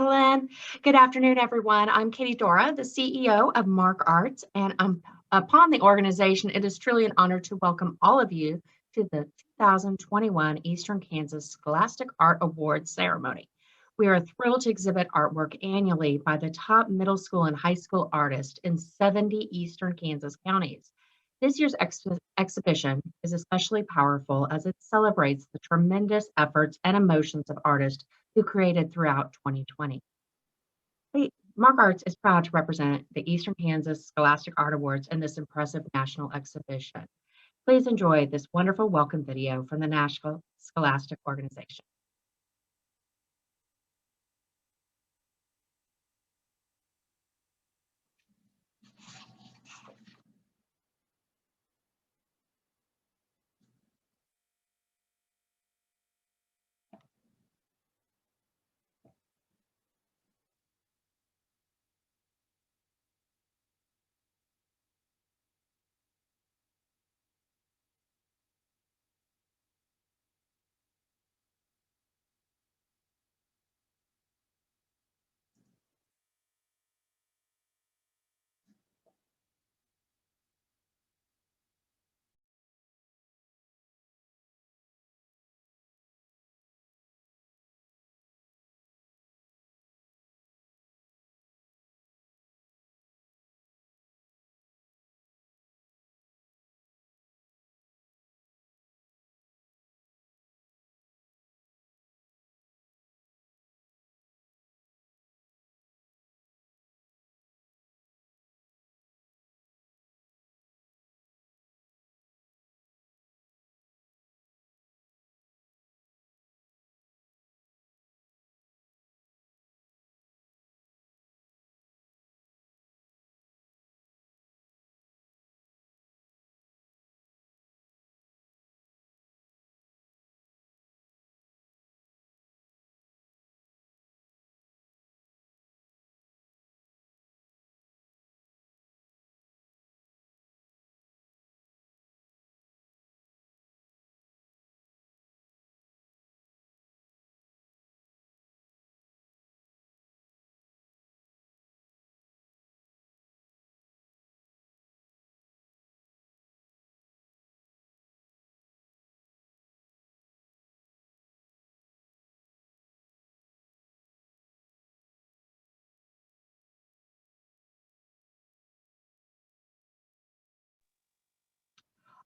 Madeline. Good afternoon, everyone. I'm Katie Dora, the CEO of Mark Arts, and upon the organization, it is truly an honor to welcome all of you to the 2021 Eastern Kansas Scholastic Art Awards ceremony. We are thrilled to exhibit artwork annually by the top middle school and high school artists in 70 Eastern Kansas counties. This year's exhibition is especially powerful as it celebrates the tremendous efforts and emotions of artists who created throughout 2020. Mark Arts is proud to represent the Eastern Kansas Scholastic Art Awards in this impressive national exhibition. Please enjoy this wonderful welcome video from the National Scholastic Organization.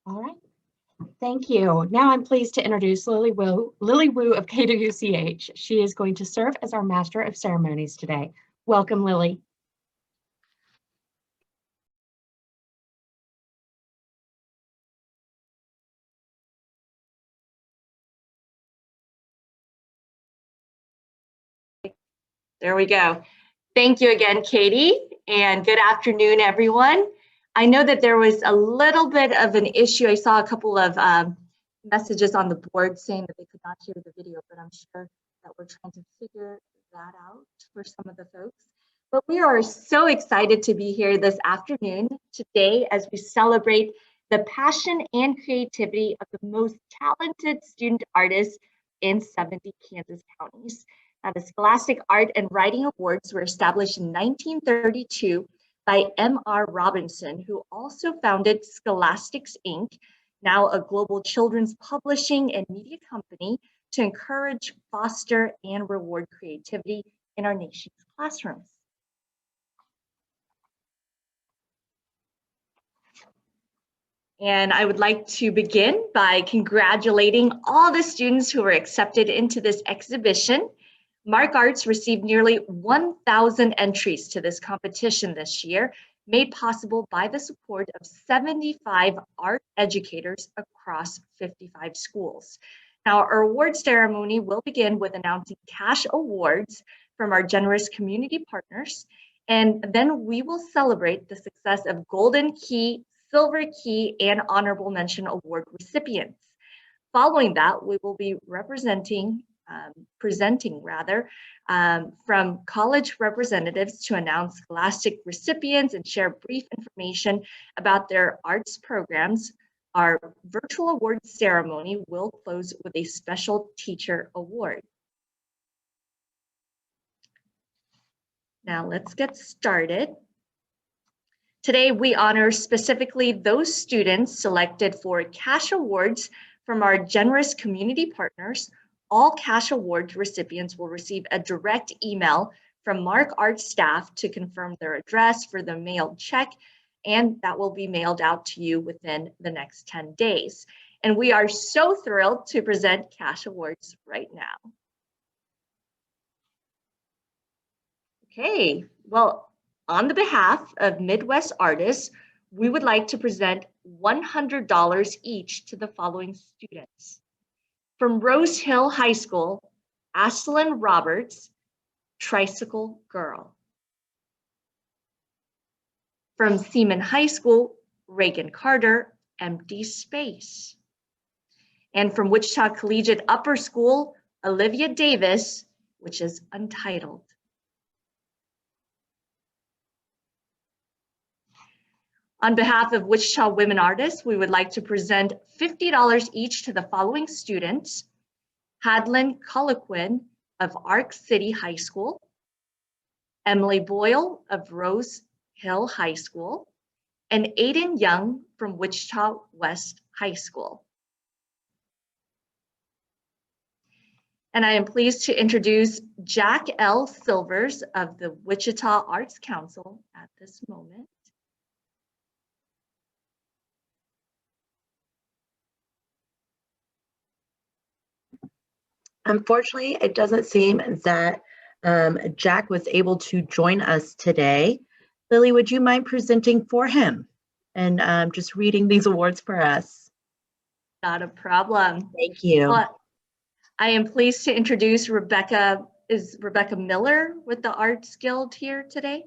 All right. Thank you. Now I'm pleased to introduce Lily Wu of KWCH. She is going to serve as our Master of Ceremonies today. Welcome, Lily. There we go. Thank you again, Katie, and good afternoon, everyone. I know that there was a little bit of an issue. I saw a couple of messages on the board saying that they could not hear the video, but I'm sure that we're trying to figure that out for some of the folks. But we are so excited to be here this afternoon today as we celebrate the passion and creativity of the most talented student artists in 70 Kansas counties. Now, the Scholastic Art and Writing Awards were established in 1932 by M.R. Robinson, who also founded Scholastics, Inc., now a global children's publishing and media company, to encourage, foster, and reward creativity in our nation's classrooms. And I would like to begin by congratulating all the students who were accepted into this exhibition. Mark Arts received nearly 1,000 entries to this competition this year, made possible by the support of 75 art educators across 55 schools. Now, our award ceremony will begin with announcing cash awards from our generous community partners, and then we will celebrate the success of Golden Key, Silver Key, and Honorable Mention Award recipients. Following that, we will be presenting from college representatives to announce Scholastic recipients and share brief information about their arts programs. Our virtual awards ceremony will close with a special teacher award. Now let's get started. Today, we honor specifically those students selected for cash awards from our generous community partners. All cash awards recipients will receive a direct email from Mark Arts staff to confirm their address for the mailed check, and that will be mailed out to you within the next 10 days. And we are so thrilled to present cash awards right now. Okay, well, on the behalf of Midwest artists, we would like to present $100 each to the following students. From Rose Hill High School, Ashlyn Roberts, Tricycle Girl. From Seaman High School, Reagan Carter, Empty Space. And from Wichita Collegiate Upper School, Olivia Davis, which is Untitled. On behalf of Wichita Women Artists, we would like to present $50 each to the following students: Hadlin Colloquin of Arc City High School, Emily Boyle of Rose Hill High School, and Aiden Young from Wichita West High School. And I am pleased to introduce Jack L. Silvers of the Wichita Arts Council at this moment. Unfortunately, it doesn't seem that Jack was able to join us today. Lily, would you mind presenting for him and just reading these awards for us? Not a problem. Thank you. Well, I am pleased to introduce Rebecca. Is Rebecca Miller with the Arts Guild here today?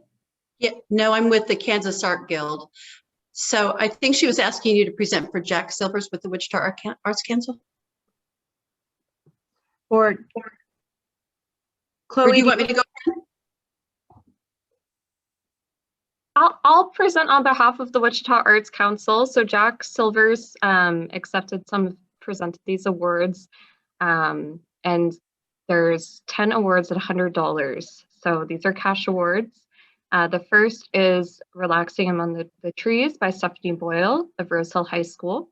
Yeah, no, I'm with the Kansas Art Guild. So I think she was asking you to present for Jack Silvers with the Wichita Arts Council. Or Chloe, do you want me to go? I'll present on behalf of the Wichita Arts Council. So Jack Silvers presented these awards, and there's 10 awards at $100. So these are cash awards. The first is Relaxing Among the Trees by Stephanie Boyle of Rose Hill High School.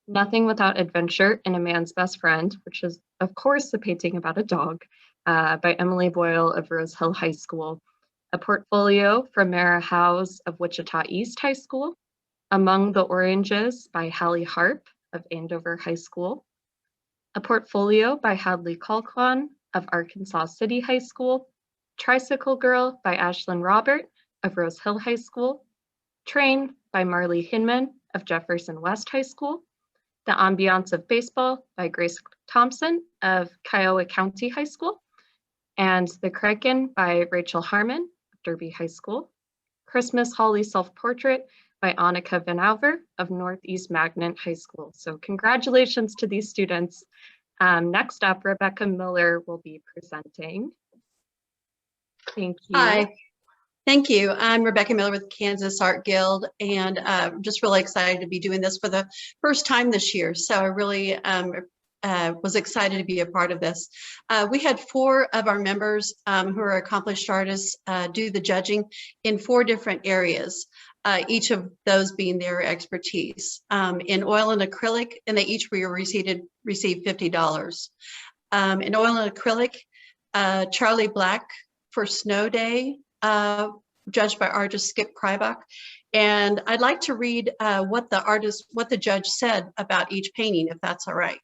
Nothing Without Adventure and a Man's Best Friend, which is, of course, the painting about a dog, by Emily Boyle of Rose Hill High School. A Portfolio from Mara Howes of Wichita East High School. Among the Oranges by Hallie Harp of Andover High School. A Portfolio by Hadley Colquhoun of Arkansas City High School. Tricycle Girl by Ashlyn Robert of Rose Hill High School. Train by Marley Hinman of Jefferson West High School. The Ambiance of Baseball by Grace Thompson of Kiowa County High School. And The Kraken by Rachel Harmon of Derby High School. Christmas Holly Self-Portrait by Annika Van Auver of Northeast Magnet High School. So congratulations to these students. Next up, Rebecca Miller will be presenting. Thank you. Hi. Thank you. I'm Rebecca Miller with Kansas Art Guild, and just really excited to be doing this for the first time this year. So I really was excited to be a part of this. We had 4 of our members who are accomplished artists do the judging in 4 different areas, each of those being their expertise. In oil and acrylic, and they each received $50. In oil and acrylic, Charlie Black for Snow Day, judged by artist Skip Krybach. And I'd like to read what the judge said about each painting, if that's all right.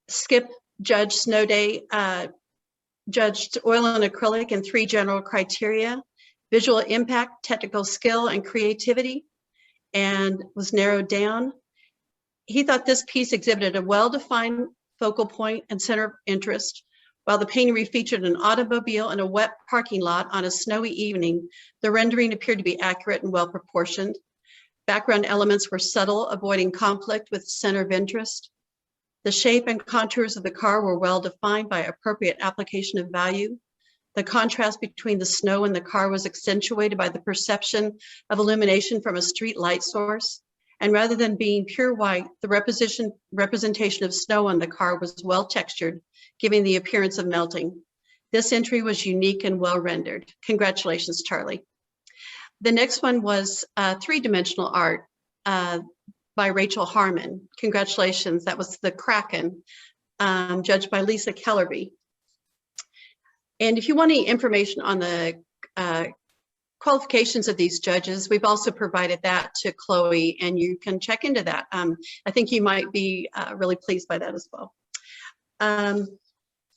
Skip judged Snow Day, judged oil and acrylic in 3 general criteria: visual impact, technical skill, and creativity, and was narrowed down. He thought this piece exhibited a well-defined focal point and center of interest. While the painting featured an automobile in a wet parking lot on a snowy evening, the rendering appeared to be accurate and well proportioned. Background elements were subtle, avoiding conflict with center of interest. The shape and contours of the car were well defined by appropriate application of value. The contrast between the snow and the car was accentuated by the perception of illumination from a street light source. And rather than being pure white, the representation of snow on the car was well textured, giving the appearance of melting. This entry was unique and well rendered. Congratulations, Charlie. The next one was three-dimensional art by Rachel Harmon. Congratulations, that was the Kraken, judged by Lisa Kellerby. And if you want any information on the qualifications of these judges, we've also provided that to Chloe, and you can check into that. I think you might be really pleased by that as well.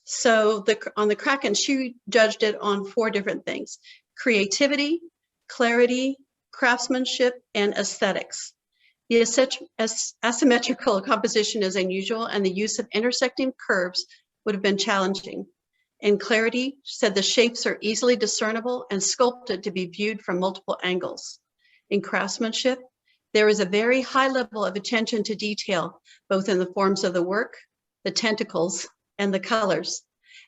So on the Kraken, she judged it on 4 different things: creativity, clarity, craftsmanship, and aesthetics. The asymmetrical composition is unusual, and the use of intersecting curves would have been challenging. In clarity, she said the shapes are easily discernible and sculpted to be viewed from multiple angles. In craftsmanship, there is a very high level of attention to detail, both in the forms of the work, the tentacles, and the colors.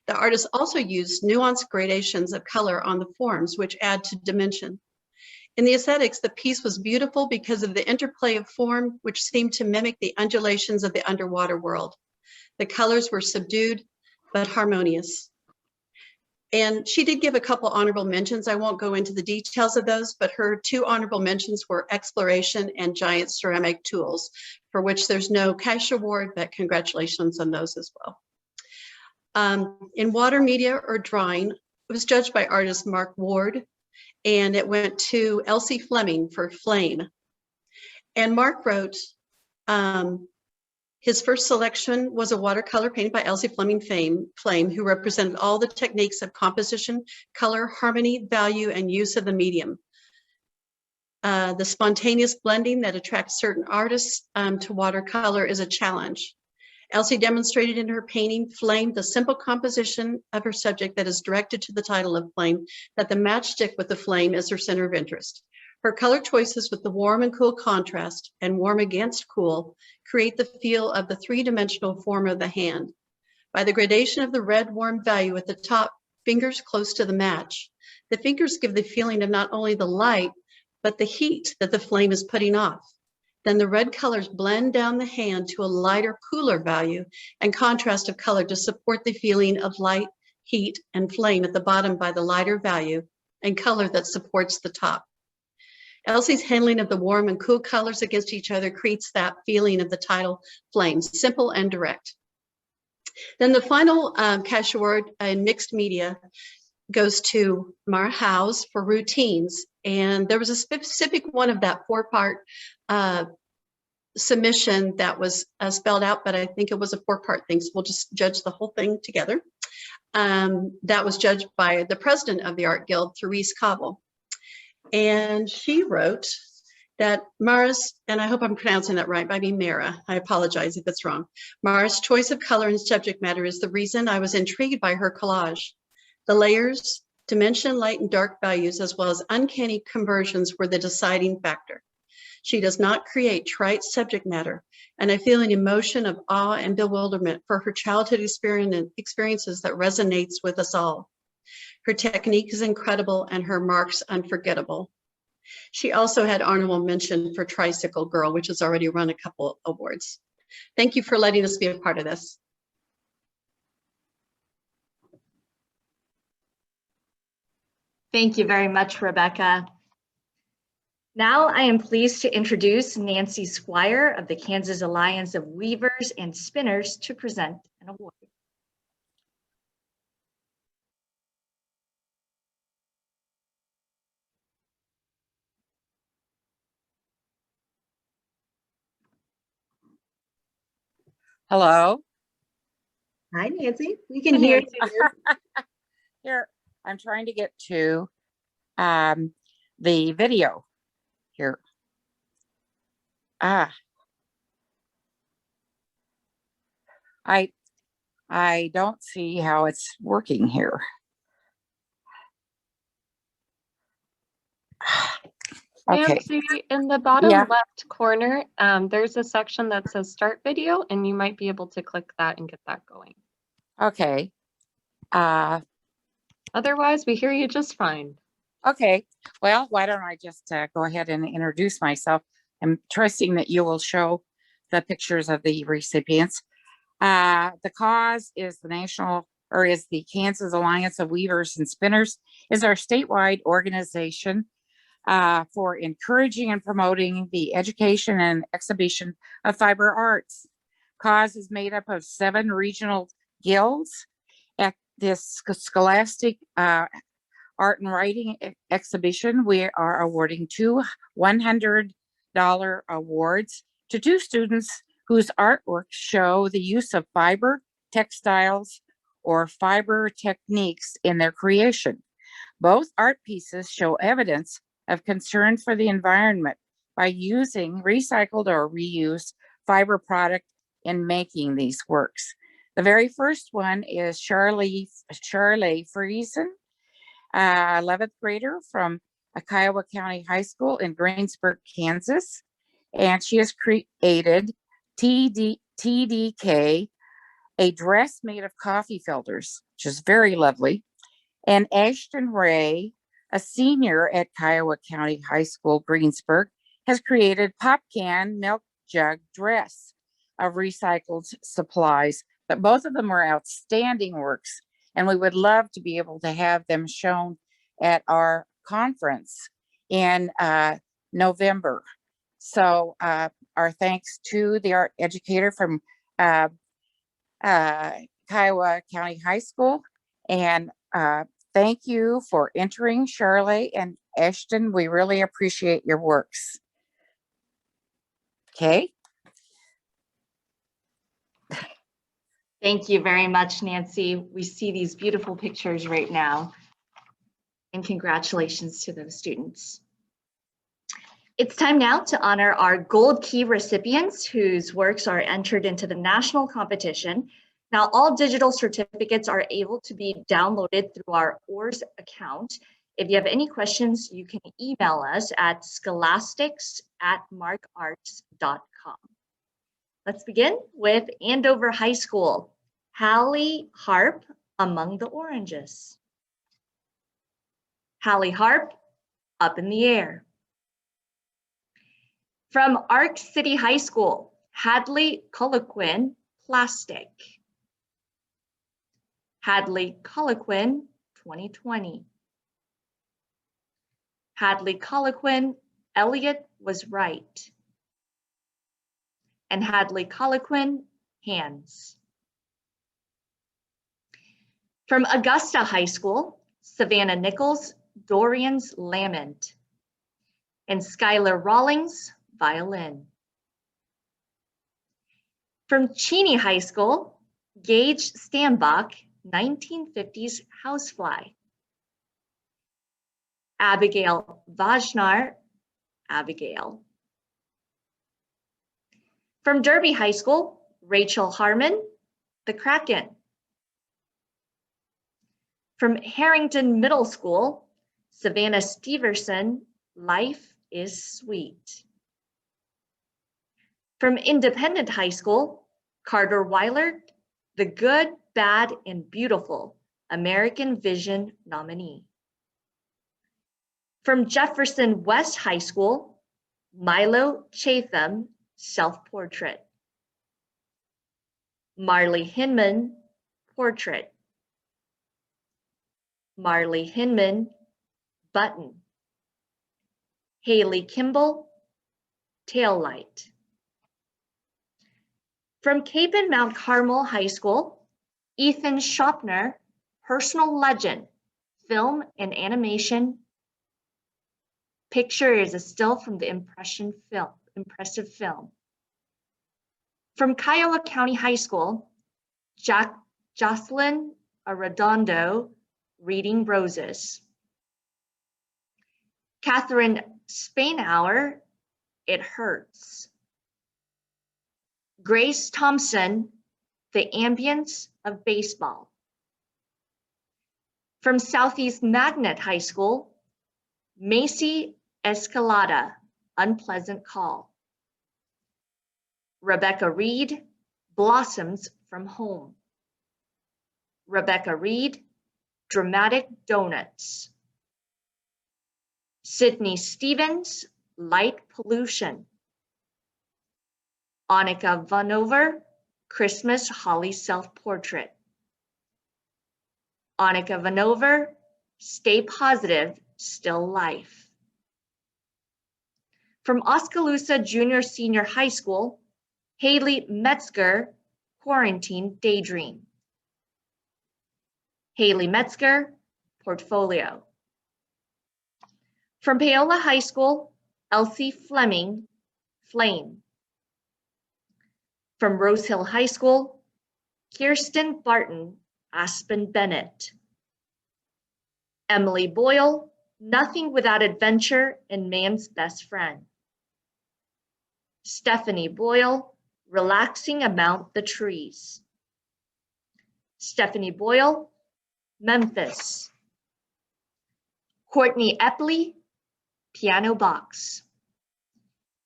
The artist also used nuanced gradations of color on the forms, which add to dimension. In the aesthetics, the piece was beautiful because of the interplay of form, which seemed to mimic the undulations of the underwater world. The colors were subdued, but harmonious. And she did give a couple honorable mentions. I won't go into the details of those, but her 2 honorable mentions were exploration and giant ceramic tools, for which there's no cash award, but congratulations on those as well. In water media or drawing, it was judged by artist Mark Ward, and it went to Elsie Fleming for Flame. And Mark wrote, his first selection was a watercolor painted by Elsie Fleming Flame, who represented all the techniques of composition, color, harmony, value, and use of the medium. The spontaneous blending that attracts certain artists to watercolor is a challenge. Elsie demonstrated in her painting Flame the simple composition of her subject that is directed to the title of Flame, that the matchstick with the flame is her center of interest. Her color choices with the warm and cool contrast and warm against cool create the feel of the 3-dimensional form of the hand. By the gradation of the red warm value at the top, fingers close to the match, the fingers give the feeling of not only the light, but the heat that the flame is putting off. Then the red colors blend down the hand to a lighter, cooler value and contrast of color to support the feeling of light, heat, and flame at the bottom by the lighter value and color that supports the top. Elsie's handling of the warm and cool colors against each other creates that feeling of the title Flame, simple and direct. Then the final cash award in mixed media goes to Mara Howes for Routines. And there was a specific one of that 4-part submission that was spelled out, but I think it was a 4-part thing. So we'll just judge the whole thing together. That was judged by the president of the Art Guild, Therese Cobble. And she wrote that Mara's, and I hope I'm pronouncing that right, but I mean Mara, I apologize if it's wrong. Mara's choice of color and subject matter is the reason I was intrigued by her collage. The layers, dimension, light, and dark values, as well as uncanny conversions were the deciding factor. She does not create trite subject matter, and I feel an emotion of awe and bewilderment for her childhood experiences that resonates with us all. Her technique is incredible and her marks unforgettable. She also had honorable mention for Tricycle Girl, which has already run a couple awards. Thank you for letting us be a part of this. Thank you very much, Rebecca. Now I am pleased to introduce Nancy Squire of the Kansas Alliance of Weavers and Spinners to present an award. Hello. Hi, Nancy. We can hear you. Here, I'm trying to get to the video here. I don't see how it's working here. Okay. Nancy, in the bottom Yeah. left corner, there's a section that says start video, and you might be able to click that and get that going. Okay. Otherwise, we hear you just fine. Okay. Well, why don't I just go ahead and introduce myself? I'm trusting that you will show the pictures of the recipients. The cause is the National or is the Kansas Alliance of Weavers and Spinners, is our statewide organization for encouraging and promoting the education and exhibition of fiber arts. CAUSE is made up of 7 regional guilds. At this Scholastic Art and Writing exhibition, we are awarding 2 $100 awards to 2 students whose artworks show the use of fiber, textiles, or fiber techniques in their creation. Both art pieces show evidence of concern for the environment by using recycled or reused fiber product in making these works. The very first one is Charlie Friesen, 11th grader from Kiowa County High School in Greensburg, Kansas. And she has created TDK, a dress made of coffee filters, which is very lovely. And Ashton Ray, a senior at Kiowa County High School, Greensburg, has created pop can milk jug dress of recycled supplies. But both of them are outstanding works, and we would love to be able to have them shown at our conference in November. So our thanks to the art educator from Kiowa County High School, and thank you for entering, Shirley and Ashton. We really appreciate your works. Okay. Thank you very much, Nancy. We see these beautiful pictures right now. And congratulations to those students. It's time now to honor our Gold Key recipients whose works are entered into the national competition. Now, all digital certificates are able to be downloaded through our ORS account. If you have any questions, you can email us at scholastics@markarts.com. Let's begin with Andover High School. Hallie Harp, Among the Oranges. Hallie Harp, Up in the Air. From Arc City High School, Hadley Colloquin, Plastic. Hadley Colloquin, 2020. Hadley Colloquin, Elliot was right. And Hadley Colloquin, Hands. From Augusta High School, Savannah Nichols, Dorian's Lament. And Skylar Rawlings, Violin. From Cheney High School, Gage Stambach, 1950s Housefly. Abigail Vajnar, Abigail. From Derby High School, Rachel Harmon, The Kraken. From Harrington Middle School, Savannah Steverson, Life is Sweet. From Independent High School, Carter Weiler, The Good, Bad, and Beautiful, American Vision nominee. From Jefferson West High School, Milo Chatham, Self-Portrait. Marley Hinman, Portrait. Marley Hinman, Button. Haley Kimball, Tail Light. From Cape and Mount Carmel High School, Ethan Schopner, Personal Legend, Film and Animation. Picture is a still from the impressive film. From Kiowa County High School, Jocelyn Arredondo, Reading Roses. Catherine Spainhour, It Hurts. Grace Thompson, The Ambience of Baseball. From Southeast Magnet High School, Macy Escalada, Unpleasant Call. Rebecca Reed, Blossoms from Home. Rebecca Reed, Dramatic Donuts. Sydney Stevens, Light Pollution. Annika Vanover, Christmas Holly Self-Portrait. Annika Vanover, Stay Positive, Still Life. From Oskaloosa Junior Senior High School, Haley Metzger, Quarantine Daydream. Haley Metzger, Portfolio. From Paola High School, Elsie Fleming, Flame. From Rose Hill High School, Kirsten Barton, Aspen Bennett. Emily Boyle, Nothing Without Adventure and Man's Best Friend. Stephanie Boyle, Relaxing Among the Trees. Stephanie Boyle, Memphis. Courtney Epley, Piano Box.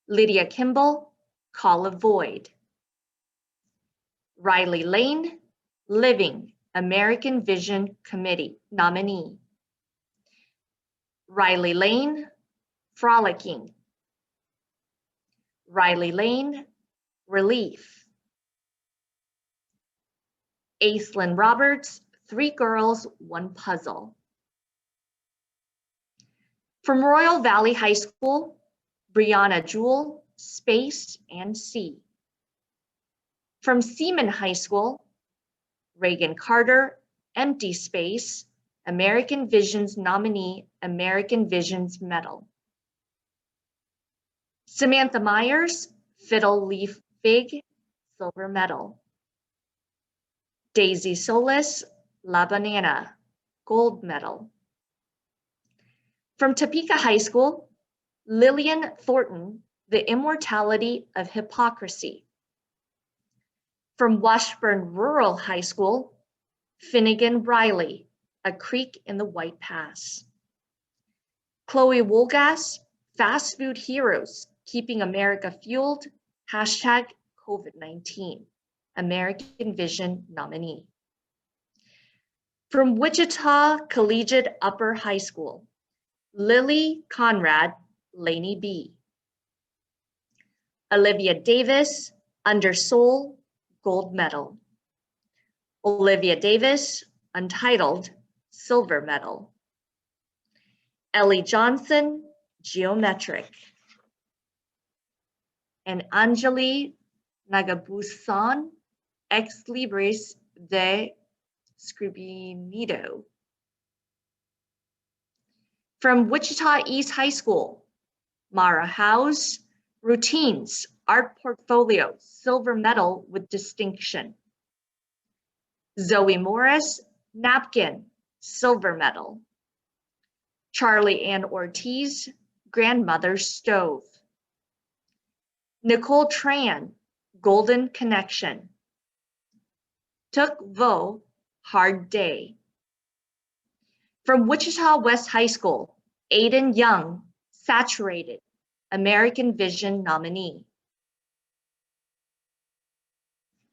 Lydia Kimball, Call of Void. Riley Lane, Living, American Vision Committee nominee. Riley Lane, Frolicking. Riley Lane, Relief. Aislinn Roberts, 3 Girls, 1 Puzzle. From Royal Valley High School, Brianna Jewell, Space and Sea. From Seaman High School, Reagan Carter, Empty Space, American Vision's nominee, American Vision's Medal. Samantha Myers, Fiddle Leaf Fig, Silver Medal. Daisy Solis, La Banana, Gold Medal. From Topeka High School, Lillian Thornton, The Immortality of Hypocrisy. From Washburn Rural High School, Finnegan Riley, A Creek in the White Pass. Chloe Wolgass, Fast Food Heroes, Keeping America Fueled, hashtag COVID-19, American Vision nominee. From Wichita Collegiate Upper High School, Lily Conrad, Laney B. Olivia Davis, Under Soul, Gold Medal. Olivia Davis, Untitled, Silver Medal. Ellie Johnson, Geometric. And Anjali Nagabusan, Ex Libris de Scribnido. From Wichita East High School, Mara House, Routines, Art Portfolio, Silver Medal with Distinction. Zoe Morris, Napkin, Silver Medal. Charlie Ann Ortiz, Grandmother's Stove. Nicole Tran, Golden Connection. Tuk Vo, Hard Day. From Wichita West High School, Aiden Young, Saturated, American Vision nominee.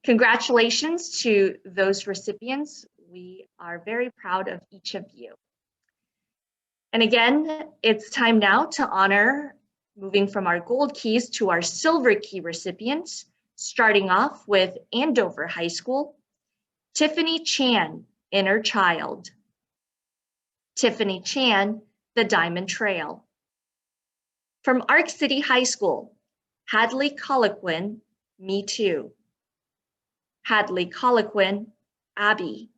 Congratulations to those recipients. We are very proud of each of you. And again, it's time now to honor, moving from our gold keys to our silver key recipients, starting off with Andover High School, Tiffany Chan, Inner Child. Tiffany Chan, The Diamond Trail. From Arc City High School, Hadley Colloquin, Me Too. Hadley Colloquin, Abby.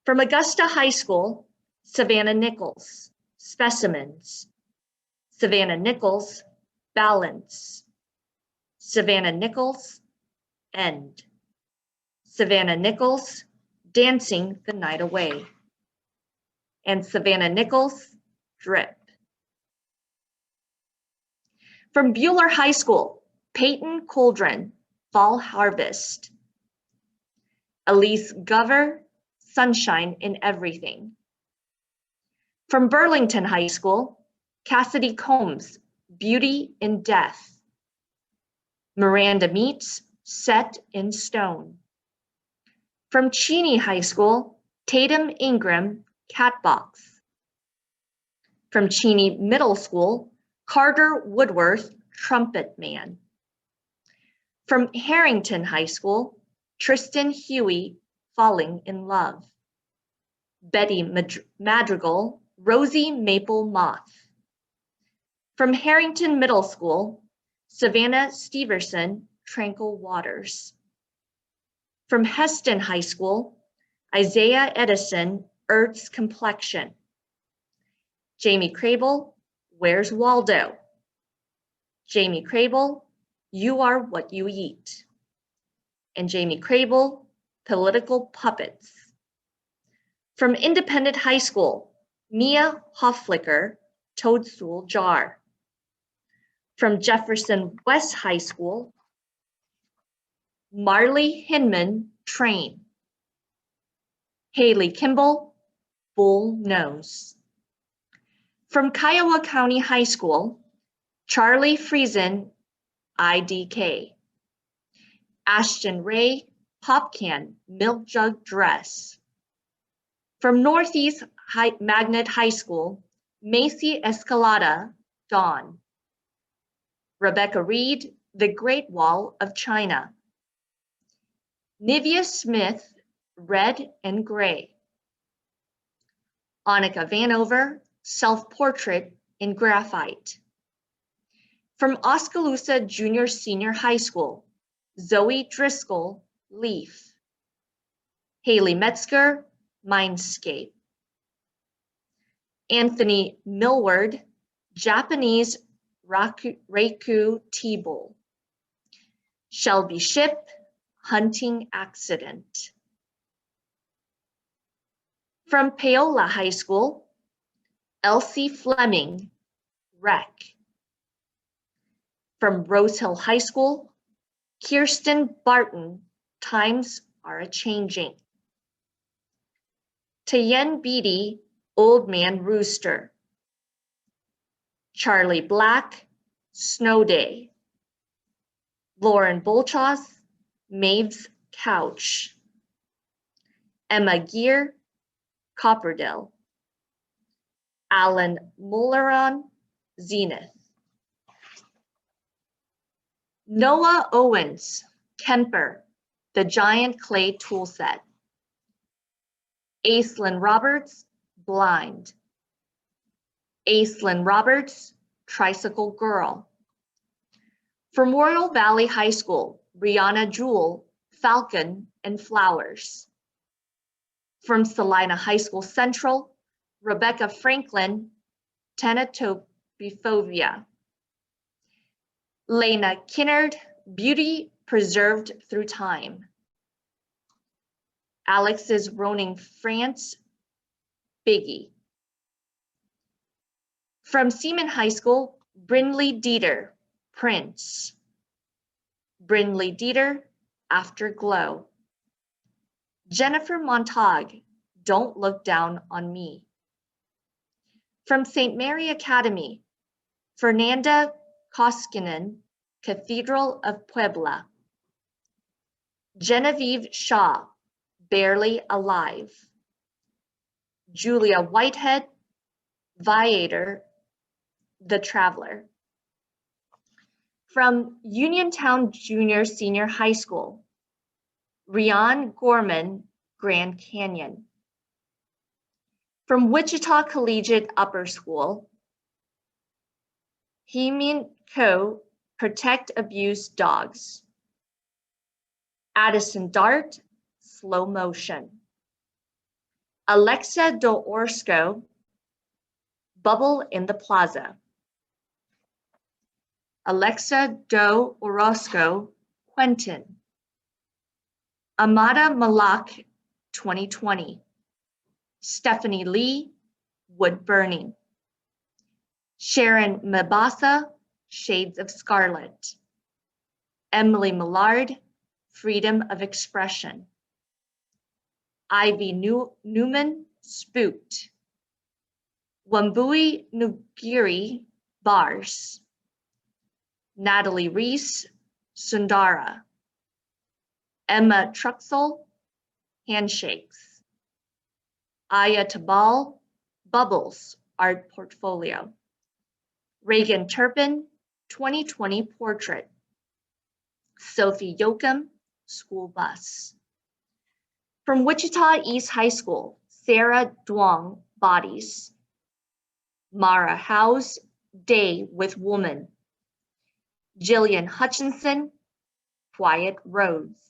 From Augusta High School, Savannah Nichols, Specimens. Savannah Nichols, Balance. Savannah Nichols, End. Savannah Nichols, Dancing the Night Away. And Savannah Nichols, Drip. From Bueller High School, Peyton Coldren, Fall Harvest. Elise Gover, Sunshine in Everything. From Burlington High School, Cassidy Combs, Beauty in Death. Miranda Meets, Set in Stone. From Cheney High School, Tatum Ingram, Catbox. From Cheney Middle School, Carter Woodworth, Trumpet Man. From Harrington High School, Tristan Huey, Falling in Love. Betty Madrigal, Rosy Maple Moth. From Harrington Middle School, Savannah Steverson, Tranquil Waters. From Heston High School, Isaiah Edison, Earth's Complexion. Jamie Crable, Where's Waldo? Jamie Crable, You Are What You Eat. And Jamie Crable, Political Puppets. From Independent High School, Mia Hofflicker, Toadstool Jar. From Jefferson West High School, Marley Hinman, Train. Haley Kimball, Bull Nose. From Kiowa County High School, Charlie Friesen, IDK. Ashton Ray, Pop Can, Milk Jug Dress. From Northeast Magnet High School, Macy Escalada, Dawn. Rebecca Reed, The Great Wall of China. Nivea Smith, Red and Gray. Annika Vanover, Self-Portrait in Graphite. From Oskaloosa Junior Senior High School, Zoe Driscoll, Leaf. Haley Metzger, Mindscape. Anthony Millward, Japanese Reiku Tea Bowl. Shelby Ship, Hunting Accident. From Paola High School, Elsie Fleming, Wreck. From Rose Hill High School, Kirsten Barton, Times Are A-Changing. Tayen Beatty, Old Man Rooster. Charlie Black, Snow Day. Lauren Bolchos, Maeve's Couch. Emma Gear, Copperdale. Alan Mulleron, Zenith. Noah Owens, Kemper, The Giant Clay Tool Set. Aislinn Roberts, Blind. Aislinn Roberts, Tricycle Girl. From Royal Valley High School, Brianna Jewell, Falcon and Flowers. From Salina High School Central, Rebecca Franklin, Tenatopophobia. Lena Kinnard, Beauty Preserved Through Time. Alex's Roning France, Biggie. From Seaman High School, Brinley Dieter, Prince. Brinley Dieter, Afterglow. Jennifer Montag, Don't Look Down on Me. From St. Mary Academy, Fernanda Koskinen, Cathedral of Puebla. Genevieve Shaw, Barely Alive. Julia Whitehead, Viator, The Traveler. From Uniontown Junior Senior High School, Rian Gorman, Grand Canyon. From Wichita Collegiate Upper School, Heemin Ko, Protect Abused Dogs. Addison Dart, Slow Motion. Alexa Do Orozco, Bubble in the Plaza. Alexa Do Orozco, Quentin. Amada Malak, 2020. Stephanie Lee, Wood Burning. Sharon Mabasa, Shades of Scarlet. Emily Millard, Freedom of Expression. Ivy Newman, Spooked. Wambui Nugiri, Bars. Natalie Reese, Sundara. Emma Truxell, Handshakes. Aya Tabal, Bubbles, Art Portfolio. Reagan Turpin, 2020 Portrait. Sophie Yoakum, School Bus. From Wichita East High School, Sarah Duong, Bodies. Mara House, Day with Woman. Jillian Hutchinson, Quiet Roads.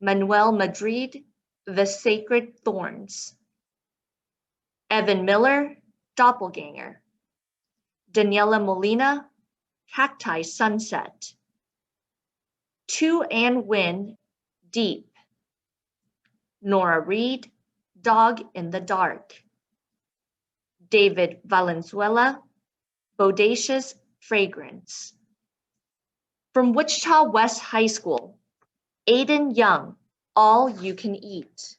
Manuel Madrid, The Sacred Thorns. Evan Miller, Doppelganger. Daniela Molina, Cacti Sunset. Tu Ann Wynn, Deep. Nora Reed, Dog in the Dark. David Valenzuela, Bodacious Fragrance. From Wichita West High School, Aiden Young, All You Can Eat.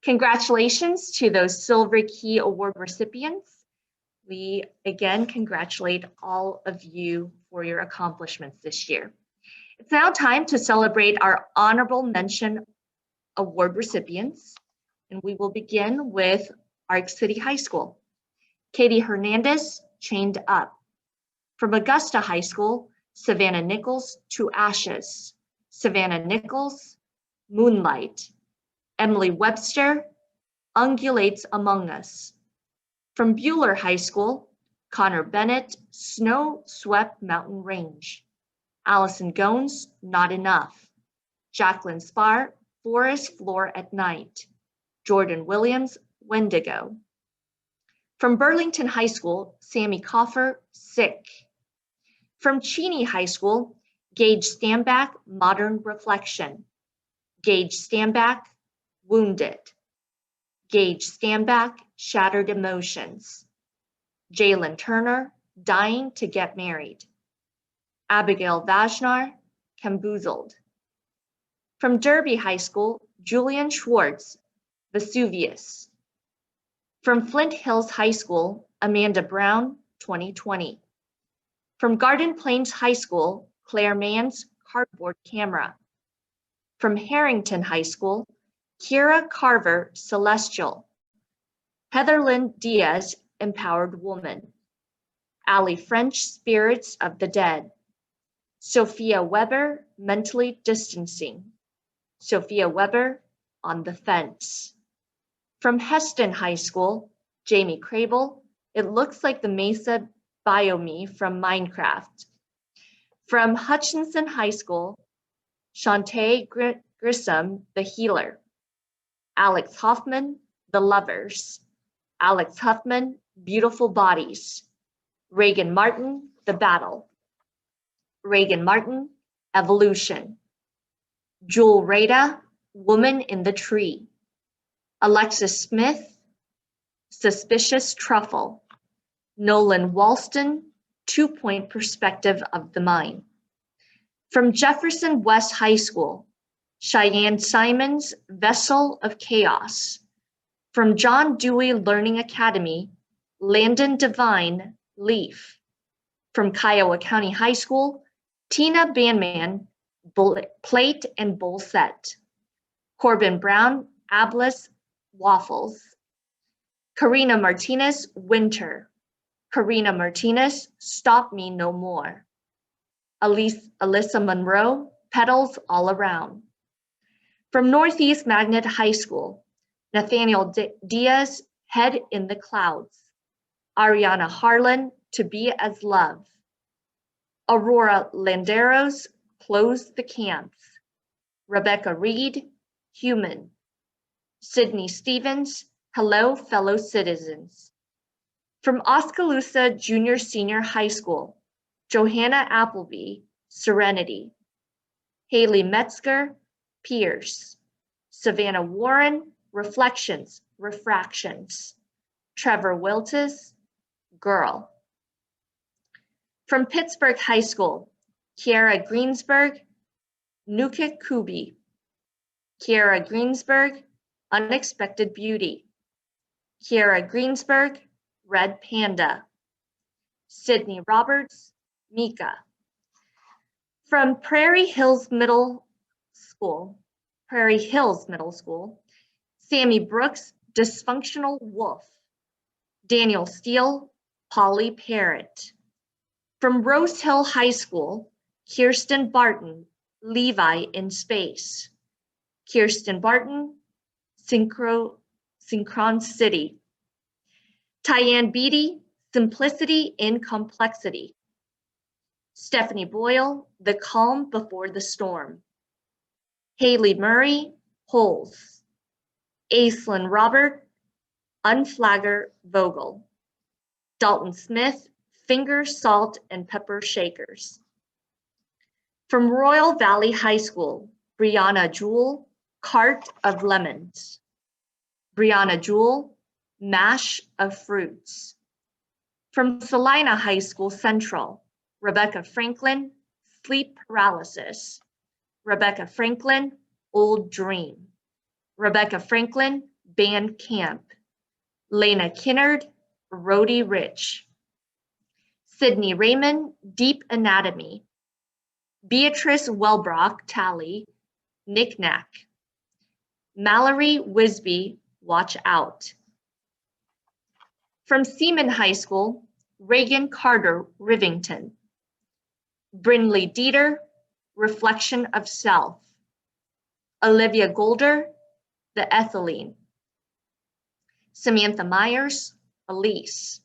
Congratulations to those Silver Key Award recipients. We again congratulate all of you for your accomplishments this year. It's now time to celebrate our honorable mention award recipients, and we will begin with Arc City High School. Katie Hernandez, Chained Up. From Augusta High School, Savannah Nichols, To Ashes. Savannah Nichols, Moonlight. Emily Webster, Ungulates Among Us. From Bueller High School, Connor Bennett, Snow Swept Mountain Range. Allison Gones, Not Enough. Jacqueline Spar, Forest Floor at Night. Jordan Williams, Wendigo. From Burlington High School, Sammy Coffer, Sick. From Cheney High School, Gage Standback, Modern Reflection. Gage Standback, Wounded. Gage Standback, Shattered Emotions. Jalen Turner, Dying to Get Married. Abigail Vashnar, Camboozled. From Derby High School, Julian Schwartz, Vesuvius. From Flint Hills High School, Amanda Brown, 2020. From Garden Plains High School, Claire Mann's Cardboard Camera. From Harrington High School, Kira Carver, Celestial. Heather Lynn Diaz, Empowered Woman. Allie French, Spirits of the Dead. Sophia Weber, Mentally Distancing. Sophia Weber, On the Fence. From Heston High School, Jamie Crable, It Looks Like the Mesa Biome from Minecraft. From Hutchinson High School, Shantae Grissom, The Healer. Alex Hoffman, The Lovers. Alex Huffman, Beautiful Bodies. Reagan Martin, The Battle. Reagan Martin, Evolution. Jewel Rada, Woman in the Tree. Alexis Smith, Suspicious Truffle. Nolan Walston, 2-Point Perspective of the Mind. From Jefferson West High School, Cheyenne Simons, Vessel of Chaos. From John Dewey Learning Academy, Landon Devine, Leaf. From Kiowa County High School, Tina Bandman, Plate and Bowl Set. Corbin Brown, Ablis, Waffles. Karina Martinez, Winter. Karina Martinez, Stop Me No More. Alyssa Monroe, Petals All Around. From Northeast Magnet High School, Nathaniel Diaz, Head in the Clouds. Ariana Harlan, To Be as Love. Aurora Landeros, Close the Camps. Rebecca Reed, Human. Sydney Stevens, Hello Fellow Citizens. From Oskaloosa Junior Senior High School, Johanna Appleby, Serenity. Haley Metzger, Pierce. Savannah Warren, Reflections, Refractions. Trevor Wiltis, Girl. From Pittsburgh High School, Kiara Greensburg, Nukit Kubi. Kiara Greensburg, Unexpected Beauty. Kiara Greensburg, Red Panda. Sydney Roberts, Mika. From Prairie Hills Middle School, Sammy Brooks, Dysfunctional Wolf. Daniel Steele, Polly Parrott. From Rose Hill High School, Kirsten Barton, Levi in Space. Kirsten Barton, Synchron City. Tyann Beatty, Simplicity in Complexity. Stephanie Boyle, The Calm Before the Storm. Haley Murray, Holes. Aislinn Robert, Unflagger Vogel. Dalton Smith, Finger, Salt, and Pepper Shakers. From Royal Valley High School, Brianna Jewell, Cart of Lemons. Brianna Jewell, Mash of Fruits. From Salina High School Central, Rebecca Franklin, Sleep Paralysis. Rebecca Franklin, Old Dream. Rebecca Franklin, Band Camp. Lena Kinnard, Rhodey Rich. Sydney Raymond, Deep Anatomy. Beatrice Welbrock Talley, Knick Knack. Mallory Wisby, Watch Out. From Seaman High School, Reagan Carter Rivington. Brinley Dieter, Reflection of Self. Olivia Golder, The Ethylene. Samantha Myers, Elise.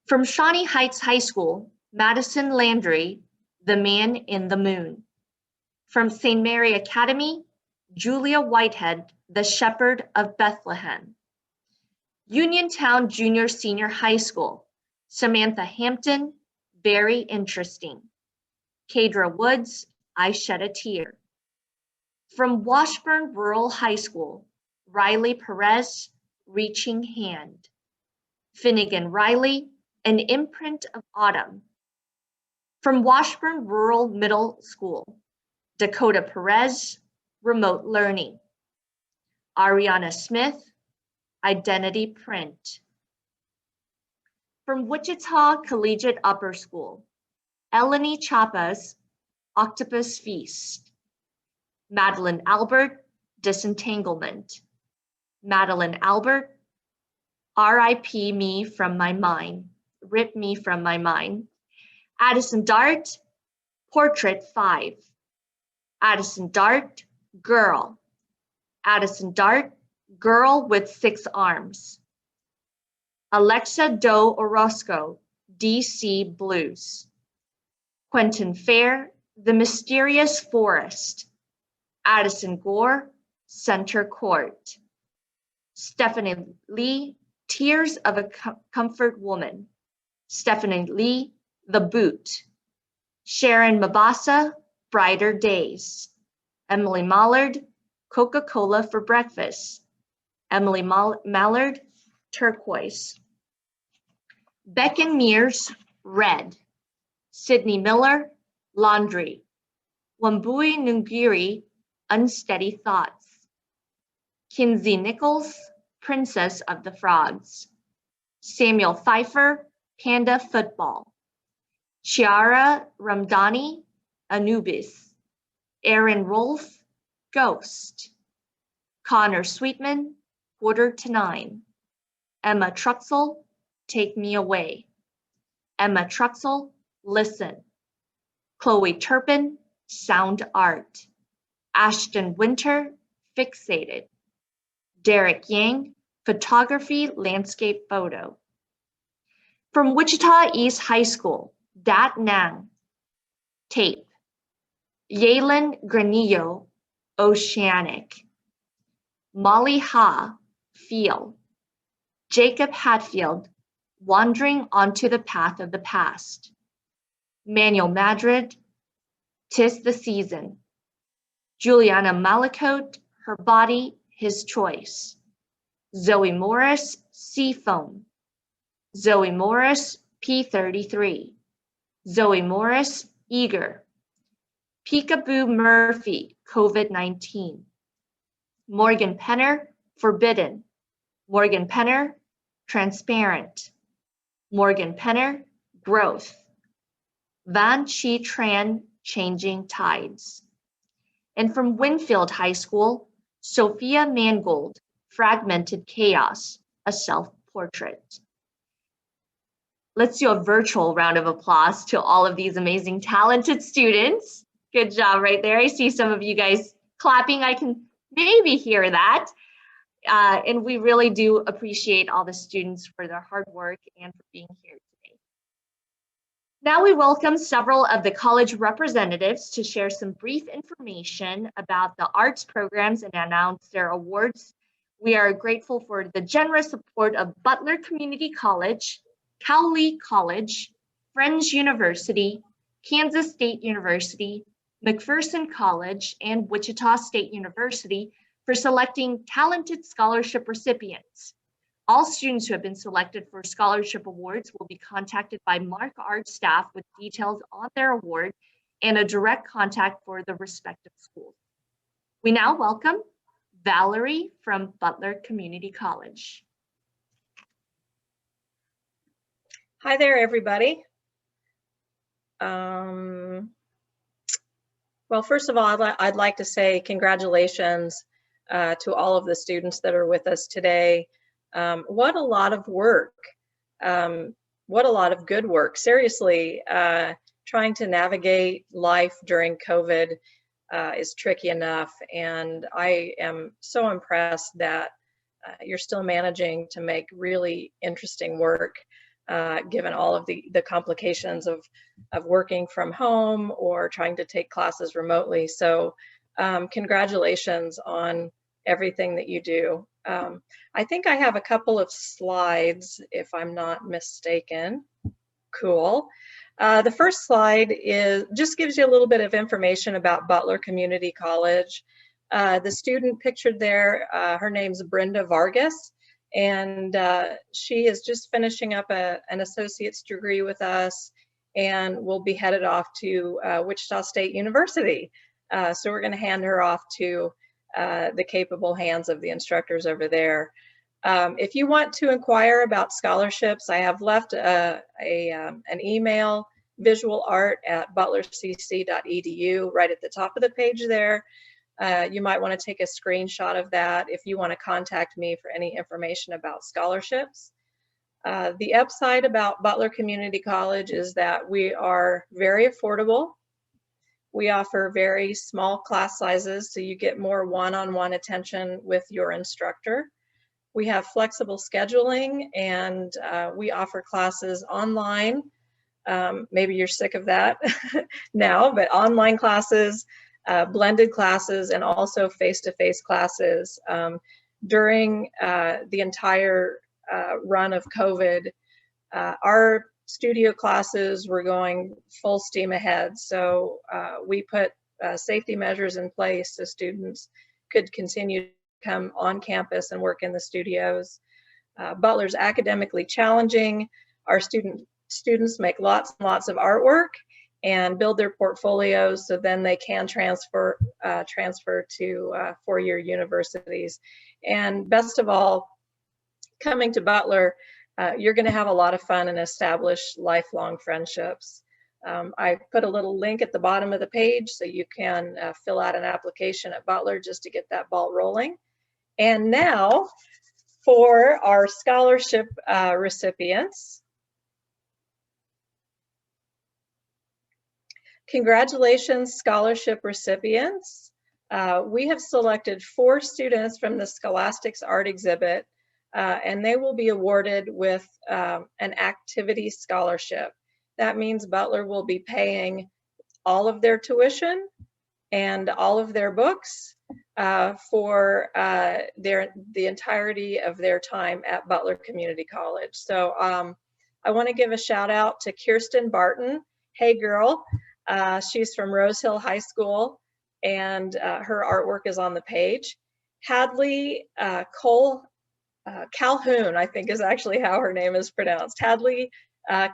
From Shawnee Heights High School, Madison Landry, The Man in the Moon. From St. Mary Academy, Julia Whitehead, The Shepherd of Bethlehem. Uniontown Junior Senior High School, Samantha Hampton, Very Interesting. Kadra Woods, I Shed a Tear. From Washburn Rural High School, Riley Perez, Reaching Hand. Finnegan Riley, An Imprint of Autumn. From Washburn Rural Middle School, Dakota Perez, Remote Learning. Ariana Smith, Identity Print. From Wichita Collegiate Upper School, Eleni Chapas, Octopus Feast. Madeline Albert, Disentanglement. Madeline Albert, R.I.P. Me from my mind, Rip Me from my mind. Addison Dart, Portrait 5. Addison Dart, Girl. Addison Dart, Girl with 6 Arms. Alexa Doe Orozco, DC Blues. Quentin Fair, The Mysterious Forest. Addison Gore, Center Court. Stephanie Lee, Tears of a Comfort Woman. Stephanie Lee, The Boot. Sharon Mabasa, Brighter Days. Emily Mallard, Coca-Cola for Breakfast. Emily Mallard, Turquoise. Beckon Mears, Red. Sydney Miller, Laundry. Wambui Ngiri, Unsteady Thoughts. Kinsey Nichols, Princess of the Frogs. Samuel Pfeiffer, Panda Football. Chiara Ramdani, Anubis. Aaron Rolfe, Ghost. Connor Sweetman, 8:45. Emma Truxell, Take Me Away. Emma Truxell, Listen. Chloe Turpin, Sound Art. Ashton Winter, Fixated. Derek Yang, Photography, Landscape Photo. From Wichita East High School, Dat Nang, Tape. Yalen Granillo, Oceanic. Molly Ha, Feel. Jacob Hatfield, Wandering Onto the Path of the Past. Manuel Madrid, 'Tis the Season. Juliana Malacote, Her Body, His Choice. Zoe Morris, Seafoam. Zoe Morris, P33. Zoe Morris, Eager. Peekaboo Murphy, COVID-19. Morgan Penner, Forbidden. Morgan Penner, Transparent. Morgan Penner, Growth. Van Chi Tran, Changing Tides. And from Winfield High School, Sophia Mangold, Fragmented Chaos, a self-portrait. Let's do a virtual round of applause to all of these amazing, talented students. Good job right there. I see some of you guys clapping. I can maybe hear that. And we really do appreciate all the students for their hard work and for being here today. Now we welcome several of the college representatives to share some brief information about the arts programs and announce their awards. We are grateful for the generous support of Butler Community College, Cowley College, Friends University, Kansas State University, McPherson College, and Wichita State University for selecting talented scholarship recipients. All students who have been selected for scholarship awards will be contacted by Mark Arts staff with details on their award and a direct contact for the respective schools. We now welcome Valerie from Butler Community College. Hi there, everybody. Well, first of all, I'd like to say congratulations to all of the students that are with us today. What a lot of work. What a lot of good work. Seriously, trying to navigate life during COVID is tricky enough, and I am so impressed that you're still managing to make really interesting work given all of the complications of working from home or trying to take classes remotely. So congratulations on everything that you do. I think I have a couple of slides, if I'm not mistaken. Cool. The first slide just gives you a little bit of information about Butler Community College. The student pictured there, her name's Brenda Vargas, and she is just finishing up an associate's degree with us and will be headed off to Wichita State University. So we're going to hand her off to the capable hands of the instructors over there. If you want to inquire about scholarships, I have left an email, visualart@butlercc.edu, right at the top of the page there. You might want to take a screenshot of that if you want to contact me for any information about scholarships. The upside about Butler Community College is that we are very affordable. We offer very small class sizes, so you get more one-on-one attention with your instructor. We have flexible scheduling, and we offer classes online. Maybe you're sick of that now, but online classes, blended classes, and also face-to-face classes. During the entire run of COVID, our studio classes were going full steam ahead. So we put safety measures in place so students could continue to come on campus and work in the studios. Butler's academically challenging. Our students make lots and lots of artwork and build their portfolios so then they can transfer to four-year universities. And best of all, coming to Butler, you're going to have a lot of fun and establish lifelong friendships. I put a little link at the bottom of the page so you can fill out an application at Butler just to get that ball rolling. And now for our scholarship recipients. Congratulations, scholarship recipients. We have selected 4 students from the Scholastic's art exhibit, and they will be awarded with an activity scholarship. That means Butler will be paying all of their tuition and all of their books for the entirety of their time at Butler Community College. So I want to give a shout out to Kirsten Barton. Hey girl, she's from Rose Hill High School, and her artwork is on the page. Hadley Calhoun, I think is actually how her name is pronounced. Hadley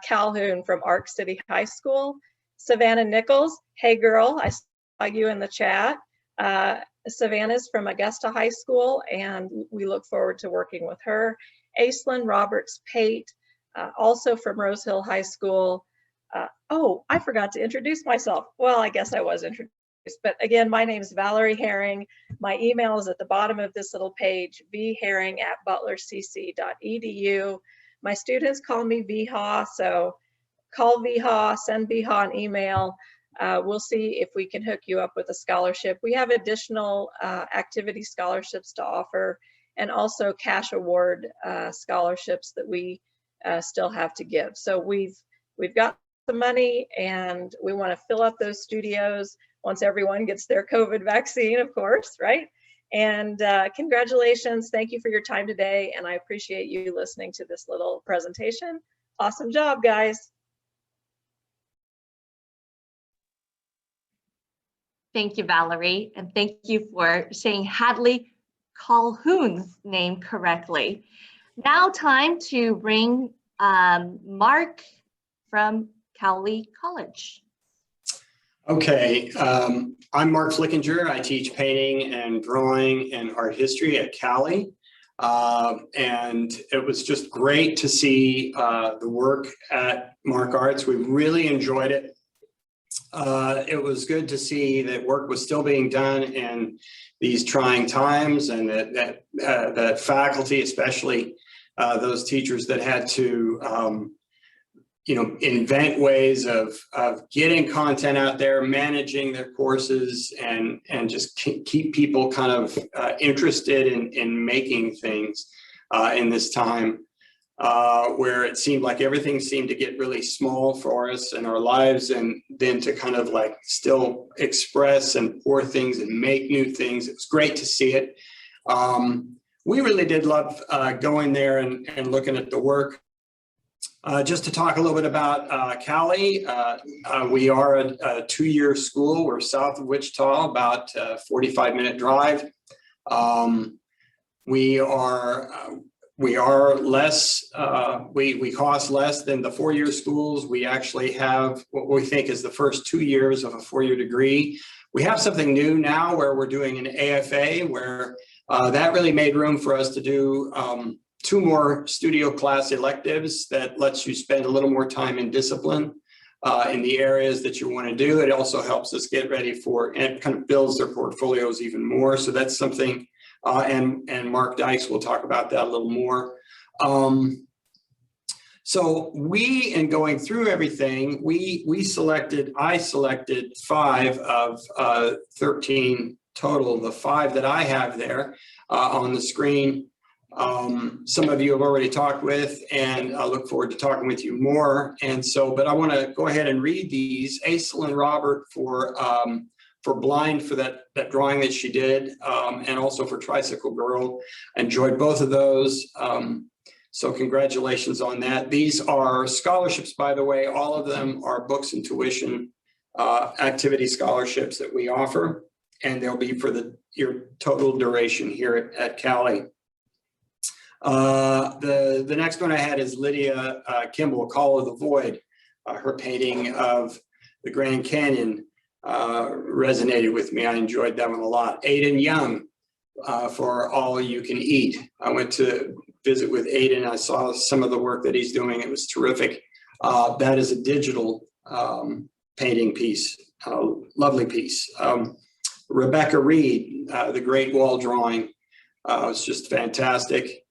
Calhoun from Arc City High School. Savannah Nichols, hey girl, I saw you in the chat. Savannah's from Augusta High School, and we look forward to working with her. Aislinn Roberts Pate, also from Rose Hill High School. Oh, I forgot to introduce myself. Well, I guess I was introduced, but again, my name is Valerie Herring. My email is at the bottom of this little page, vherring@butlercc.edu. My students call me VHA, so call VHA, send VHA an email. we'll see if we can hook you up with a scholarship. We have additional activity scholarships to offer, and also cash award scholarships that we still have to give. So we've got the money, and we want to fill up those studios once everyone gets their COVID vaccine, of course, right? And congratulations, thank you for your time today, and I appreciate you listening to this little presentation. Awesome job, guys. Thank you, Valerie, and thank you for saying Hadley Calhoun's name correctly. Now time to bring Mark from Cowley College. Okay, I'm Mark Flickinger. I teach painting and drawing and art history at Cowley. And it was just great to see the work at Mark Arts. We really enjoyed it. It was good to see that work was still being done in these trying times, and that faculty, especially those teachers that had to invent ways of getting content out there, managing their courses, and just keep people kind of interested in making things in this time where it seemed like everything seemed to get really small for us in our lives, and then to kind of like still express and pour things and make new things. It was great to see it. We really did love going there and looking at the work. Just to talk a little bit about Cowley, we are a two-year school. We're south of Wichita, about a 45-minute drive. We are less, we cost less than the four-year schools. We actually have what we think is the first 2 years of a four-year degree. We have something new now where we're doing an AFA, where that really made room for us to do 2 more studio class electives that lets you spend a little more time in discipline in the areas that you want to do. It also helps us get ready for, and it kind of builds their portfolios even more. So that's something, and Mark Dykes will talk about that a little more. So we, in going through everything, I selected 5 of 13 total, the 5 that I have there on the screen. Some of you have already talked with, and I look forward to talking with you more. And so, but I want to go ahead and read these. Aisel and Robert for Blind, for that drawing that she did, and also for Tricycle Girl. Enjoyed both of those. So congratulations on that. These are scholarships, by the way. All of them are books and tuition activity scholarships that we offer, and they'll be for your total duration here at Cowley. The next one I had is Lydia Kimball, Call of the Void. Her painting of the Grand Canyon resonated with me. I enjoyed that one a lot. Aiden Young for All You Can Eat. I went to visit with Aiden. I saw some of the work that he's doing. It was terrific. That is a digital painting piece, lovely piece. Rebecca Reed, the Great Wall drawing. It's just fantastic.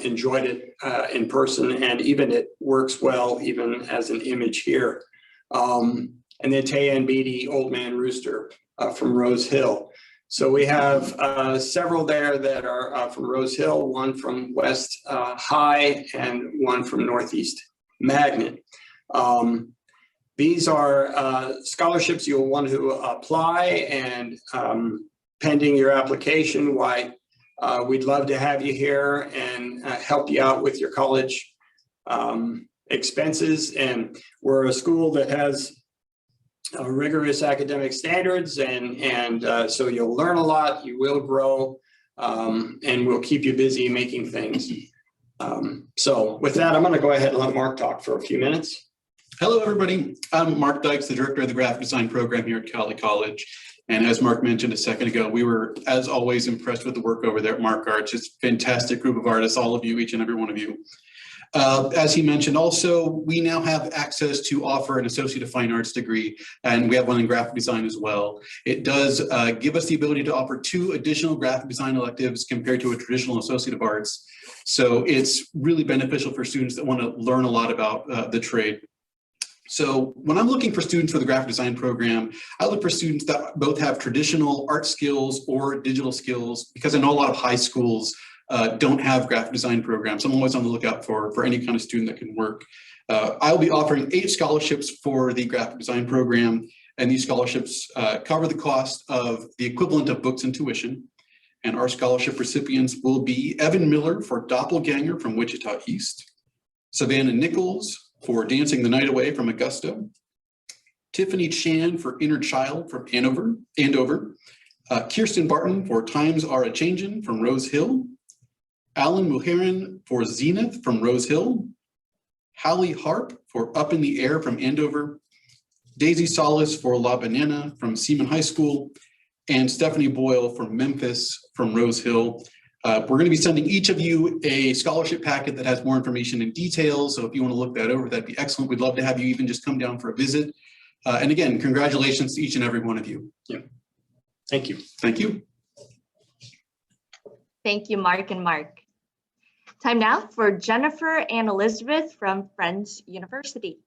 Enjoyed it in person, and even it works well even as an image here. And then Tayan Beatty, Old Man Rooster from Rose Hill. So we have several there that are from Rose Hill, one from West High, and one from Northeast Magnet. These are scholarships you'll want to apply, and pending your application, why we'd love to have you here and help you out with your college expenses. And we're a school that has rigorous academic standards, and so you'll learn a lot, you will grow, and we'll keep you busy making things. So with that, I'm going to go ahead and let Mark talk for a few minutes. Hello, everybody. I'm Mark Dykes, the director of the graphic design program here at Cowley College. And as Mark mentioned a second ago, we were, as always, impressed with the work over there at Mark Arts. It's a fantastic group of artists, all of you, each and every one of you. As he mentioned, also, we now have access to offer an Associate of Fine Arts degree, and we have one in graphic design as well. It does give us the ability to offer 2 additional graphic design electives compared to a traditional Associate of Arts. So it's really beneficial for students that want to learn a lot about the trade. So when I'm looking for students for the graphic design program, I look for students that both have traditional art skills or digital skills, because I know a lot of high schools don't have graphic design programs. I'm always on the lookout for any kind of student that can work. I'll be offering 8 scholarships for the graphic design program, and these scholarships cover the cost of the equivalent of books and tuition. And our scholarship recipients will be Evan Miller for Doppelganger from Wichita East, Savannah Nichols for Dancing the Night Away from Augusta, Tiffany Chan for Inner Child from Andover, Kirsten Barton for Times Are a Changin' from Rose Hill, Alan Muherin for Zenith from Rose Hill, Hallie Harp for Up in the Air from Andover, Daisy Solis for La Banana from Seaman High School, and Stephanie Boyle from Memphis from Rose Hill. We're going to be sending each of you a scholarship packet that has more information and details. So if you want to look that over, that'd be excellent. We'd love to have you even just come down for a visit. And again, congratulations to each and every one of you. Yeah. Thank you. Thank you. Thank you, Mark and Mark. Time now for Jennifer and Elizabeth from Friends University.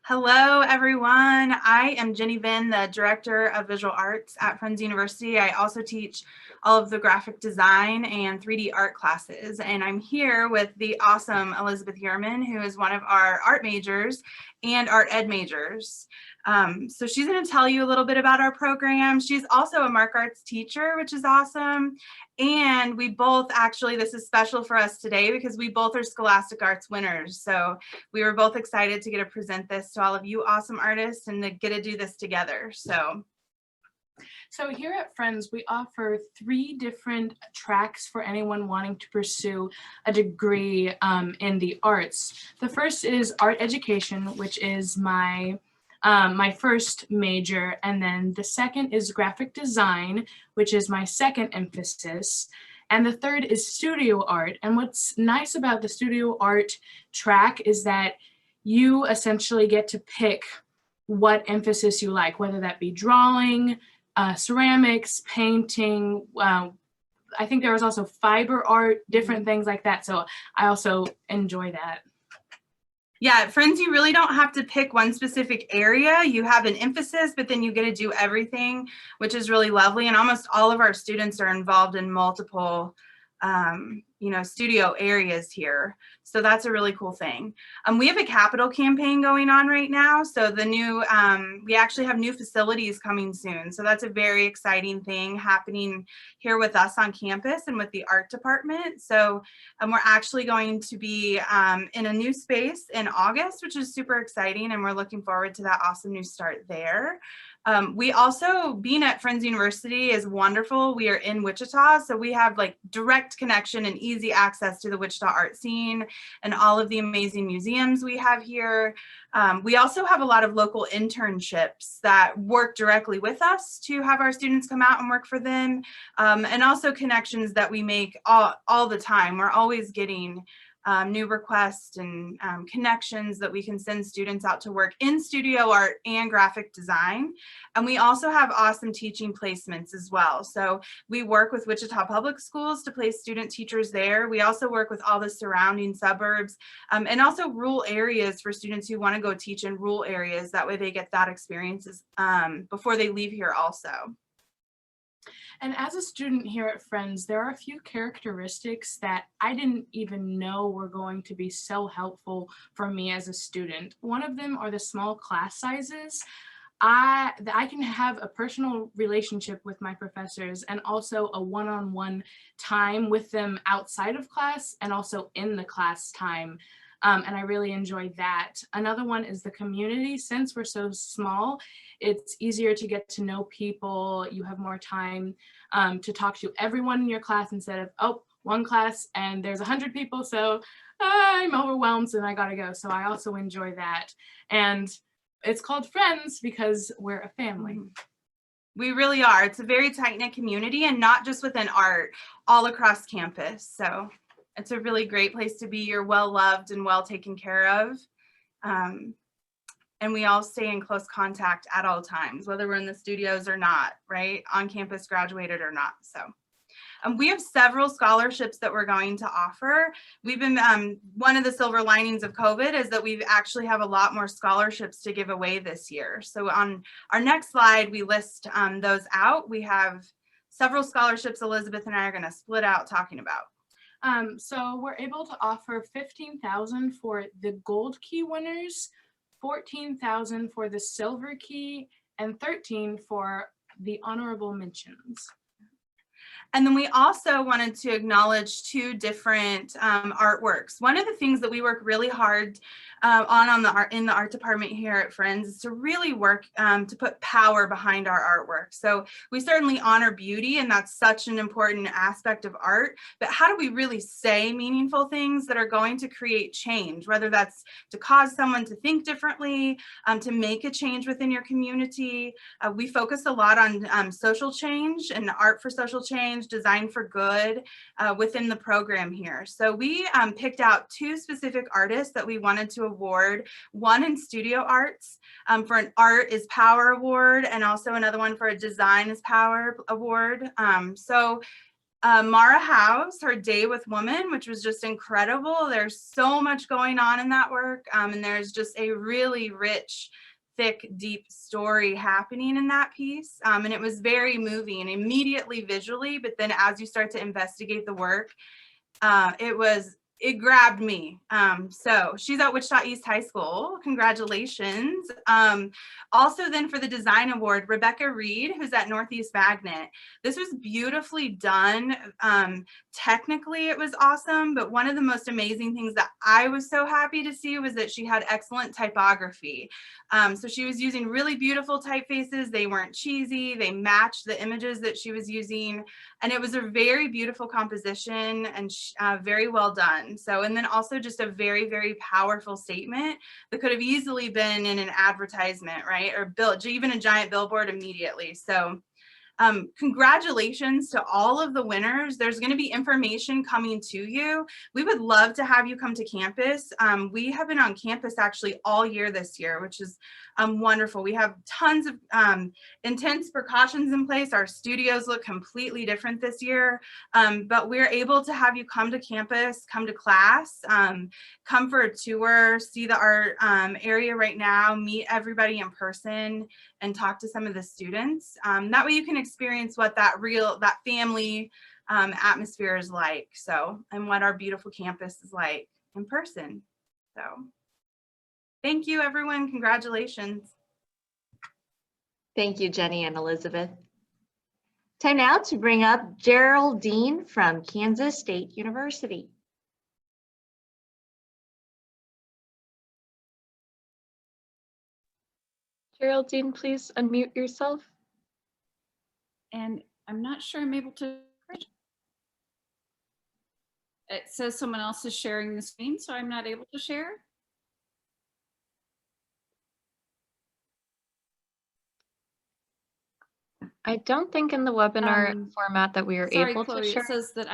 Hello, everyone. I am Jenny Vinn, the Director of Visual Arts at Friends University. I also teach all of the graphic design and 3D art classes. And I'm here with the awesome Elizabeth Yerman, who is one of our art majors and art ed majors. So she's going to tell you a little bit about our program. She's also a Mark Arts teacher, which is awesome. And we both actually, this is special for us today because we both are Scholastic Arts winners. So we were both excited to get to present this to all of you awesome artists and to get to do this together. So here at Friends, we offer 3 different tracks for anyone wanting to pursue a degree in the arts. The first is art education, which is my first major, and then the second is graphic design, which is my second emphasis, and the third is studio art. And what's nice about the studio art track is that you essentially get to pick what emphasis you like, whether that be drawing, ceramics, painting. I think there was also fiber art, different things like that. So I also enjoy that. yeah, at Friends, you really don't have to pick one specific area. You have an emphasis, but then you get to do everything, which is really lovely. And almost all of our students are involved in multiple studio areas here. So that's a really cool thing. We have a capital campaign going on right now. So the new, we actually have new facilities coming soon. So that's a very exciting thing happening here with us on campus and with the art department. So we're actually going to be in a new space in August, which is super exciting. And we're looking forward to that awesome new start there. We also, being at Friends University is wonderful. We are in Wichita, so we have like direct connection and easy access to the Wichita art scene and all of the amazing museums we have here. We also have a lot of local internships that work directly with us to have our students come out and work for them, and also connections that we make all the time. We're always getting new requests and connections that we can send students out to work in studio art and graphic design. And we also have awesome teaching placements as well. So we work with Wichita Public Schools to place student teachers there. We also work with all the surrounding suburbs and also rural areas for students who want to go teach in rural areas. That way they get that experiences before they leave here also. And as a student here at Friends, there are a few characteristics that I didn't even know were going to be so helpful for me as a student. One of them are the small class sizes. I can have a personal relationship with my professors and also a one-on-one time with them outside of class and also in the class time. And I really enjoy that. Another one is the community. Since we're so small, it's easier to get to know people. You have more time to talk to everyone in your class instead of, oh, one class and there's 100 people, so I'm overwhelmed and I gotta go. So I also enjoy that. And it's called Friends because we're a family. We really are. It's a very tight-knit community, and not just within art, all across campus. So it's a really great place to be. You're well loved and well taken care of. And we all stay in close contact at all times, whether we're in the studios or not, right? On campus, graduated or not. So We have several scholarships that we're going to offer. We've been, one of the silver linings of COVID is that we actually have a lot more scholarships to give away this year. So on our next slide, we list those out. We have several scholarships Elizabeth and I are going to split out talking about. So we're able to offer $15,000 for the gold key winners, $14,000 for the silver key, and $13,000 for the honorable mentions. And then we also wanted to acknowledge two different artworks. One of the things that we work really hard in the art department here at Friends is to really work to put power behind our artwork. So we certainly honor beauty, and that's such an important aspect of art, but how do we really say meaningful things that are going to create change, whether that's to cause someone to think differently, to make a change within your community. We focus a lot on social change and art for social change, design for good within the program here. So we picked out two specific artists that we wanted to award, one in studio arts for an Art is Power Award, and also another one for a Design is Power Award. Mara House, her Day with Woman, which was just incredible. There's so much going on in that work, and there's just a really rich, thick, deep story happening in that piece. And it was very moving immediately visually, but then as you start to investigate the work, it grabbed me. So she's at Wichita East High School. Congratulations. Also then for the design award, Rebecca Reed, who's at Northeast Magnet. This was beautifully done. Technically it was awesome, but one of the most amazing things that I was so happy to see was that she had excellent typography. So she was using really beautiful typefaces. They weren't cheesy. They matched the images that she was using. And it was a very beautiful composition and very well done. So, and then also just a very, very powerful statement that could have easily been in an advertisement, right? Or built even a giant billboard immediately. So congratulations to all of the winners. There's going to be information coming to you. We would love to have you come to campus. We have been on campus actually all year this year, which is wonderful. We have tons of intense precautions in place. Our studios look completely different this year, but we're able to have you come to campus, come to class, come for a tour, see the art area right now, meet everybody in person, and talk to some of the students. That way you can experience what that family atmosphere is like. So, and what our beautiful campus is like in person. So thank you, everyone. Congratulations. Thank you, Jenny and Elizabeth. Time now to bring up Geraldine from Kansas State University. Geraldine, please unmute yourself. And I'm not sure I'm able to. It says someone else is sharing the screen, so I'm not able to share. I don't think in the webinar format that we are Sorry, able Chloe, to share. it says that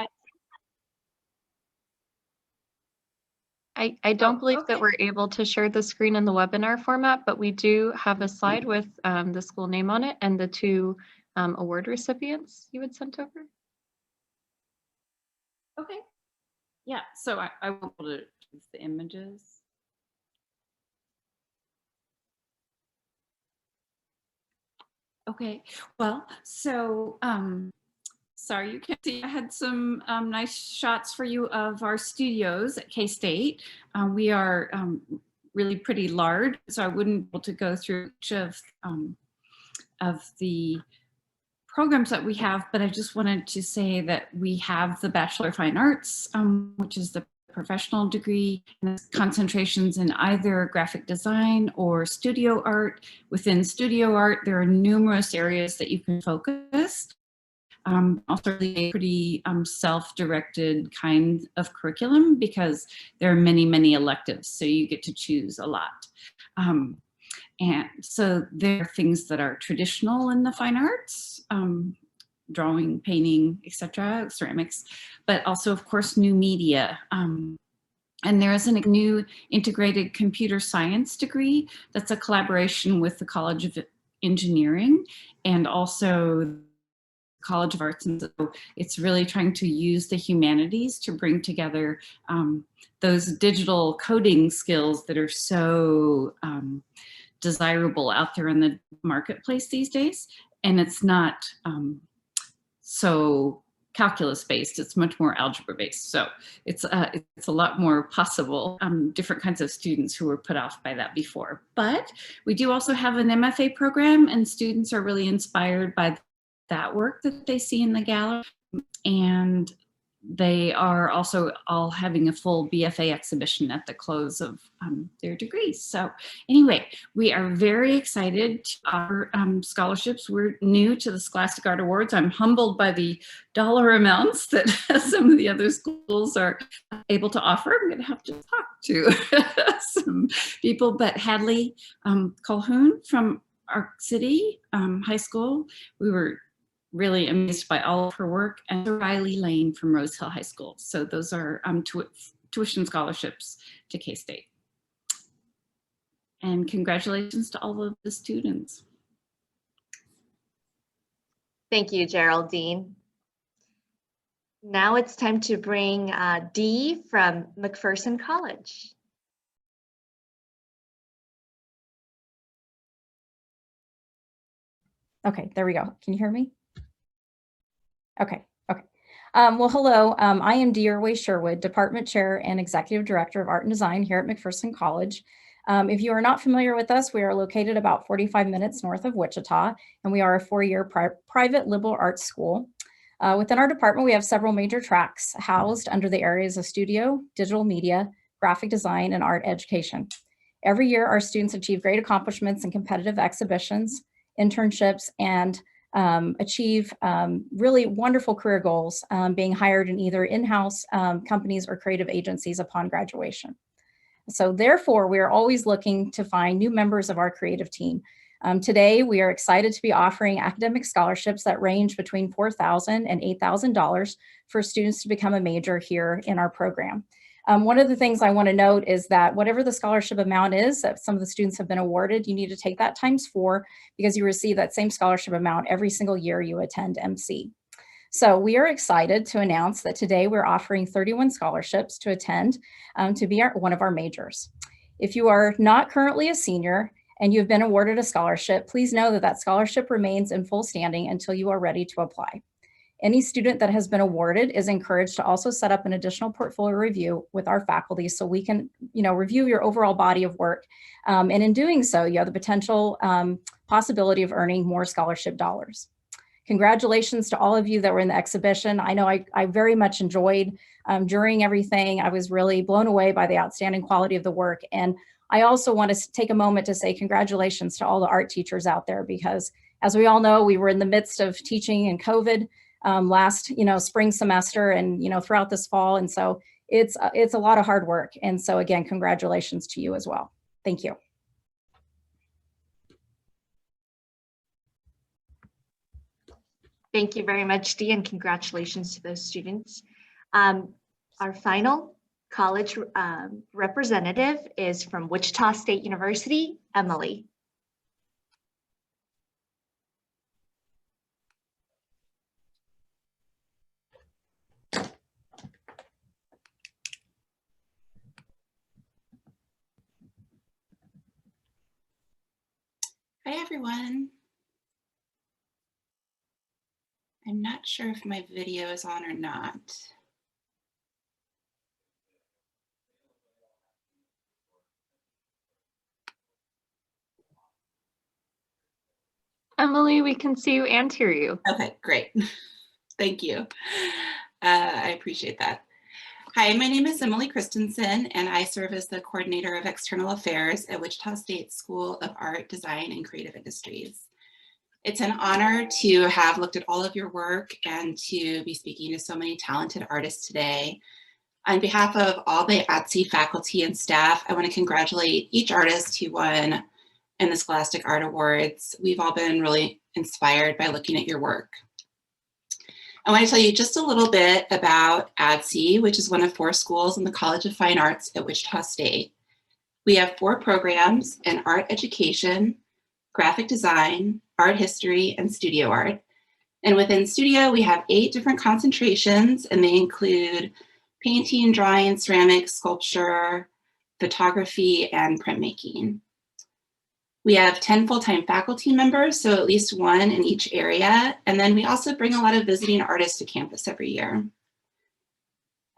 I don't believe that okay. we're able to share the screen in the webinar format, but we do have a slide with the school name on it and the two award recipients you had sent over. Okay. Yeah, so I won't be able to use the images. Okay, well, so sorry you can't see. I had some nice shots for you of our studios at K-State. We are really pretty large, so I wouldn't be able to go through each of the programs that we have, but I just wanted to say that we have the Bachelor of Fine Arts, which is the professional degree, and concentrations in either graphic design or studio art. Within studio art, there are numerous areas that you can focus. Also a pretty self-directed kind of curriculum because there are many, many electives, so you get to choose a lot. And so there are things that are traditional in the fine arts, drawing, painting, etc., ceramics, but also, of course, new media. And there is a new integrated computer science degree that's a collaboration with the College of Engineering and also College of Arts, and so it's really trying to use the humanities to bring together those digital coding skills that are so desirable out there in the marketplace these days. And it's not so calculus based, it's much more algebra based. So it's a lot more possible, different kinds of students who were put off by that before. But we do also have an MFA program, and students are really inspired by that work that they see in the gallery. And they are also all having a full BFA exhibition at the close of their degrees. So anyway, we are very excited to offer scholarships. We're new to the Scholastic Art Awards. I'm humbled by the dollar amounts that some of the other schools are able to offer. I'm going to have to talk to some people, but Hadley Colhoun from our city high school, we were really amazed by all of her work, and Riley Lane from Rose Hill High School. So those are tuition scholarships to K-State. And congratulations to all of the students. Thank you, Geraldine. Now it's time to bring Dee from McPherson College. Okay, there we go. Can you hear me? Okay. Well, hello. I am Dee Sherwood, Department Chair and Executive Director of Art and Design here at McPherson College. If you are not familiar with us, we are located about 45 minutes north of Wichita, and we are a four-year private liberal arts school. Within our department, we have several major tracks housed under the areas of studio, digital media, graphic design, and art education. Every year, our students achieve great accomplishments in competitive exhibitions, internships, and achieve really wonderful career goals, being hired in either in-house companies or creative agencies upon graduation. So therefore, we are always looking to find new members of our creative team. Today, we are excited to be offering academic scholarships that range between $4,000 and $8,000 for students to become a major here in our program. One of the things I want to note is that whatever the scholarship amount is that some of the students have been awarded, you need to take that ×4 because you receive that same scholarship amount every single year you attend MC. So we are excited to announce that today we're offering 31 scholarships to attend to be one of our majors. If you are not currently a senior and you've been awarded a scholarship, please know that that scholarship remains in full standing until you are ready to apply. Any student that has been awarded is encouraged to also set up an additional portfolio review with our faculty so we can, review your overall body of work. And in doing so, you have the potential possibility of earning more scholarship dollars. Congratulations to all of you that were in the exhibition. I know I very much enjoyed during everything. I was really blown away by the outstanding quality of the work. And I also want to take a moment to say congratulations to all the art teachers out there, because as we all know, we were in the midst of teaching in COVID last, spring semester and, throughout this fall. And so it's a lot of hard work. And so again, congratulations to you as well. Thank you. Thank you very much, Dee, and congratulations to those students. Our final college representative is from Wichita State University, Emily. Hi, everyone. I'm not sure if my video is on or not. Emily, we can see you and hear you. Okay, great. Thank you. I appreciate that. Hi, my name is Emily Christensen, and I serve as the Coordinator of External Affairs at Wichita State School of Art, Design, and Creative Industries. It's an honor to have looked at all of your work and to be speaking to so many talented artists today. On behalf of all the ATSE faculty and staff, I want to congratulate each artist who won in the Scholastic Art Awards. We've all been really inspired by looking at your work. I want to tell you just a little bit about ATSE, which is one of 4 schools in the College of Fine Arts at Wichita State. We have 4 programs in art education, graphic design, art history, and studio art. And within studio, we have 8 different concentrations, and they include painting, drawing, ceramics, sculpture, photography, and printmaking. We have 10 full-time faculty members, so at least 1 in each area. And then we also bring a lot of visiting artists to campus every year.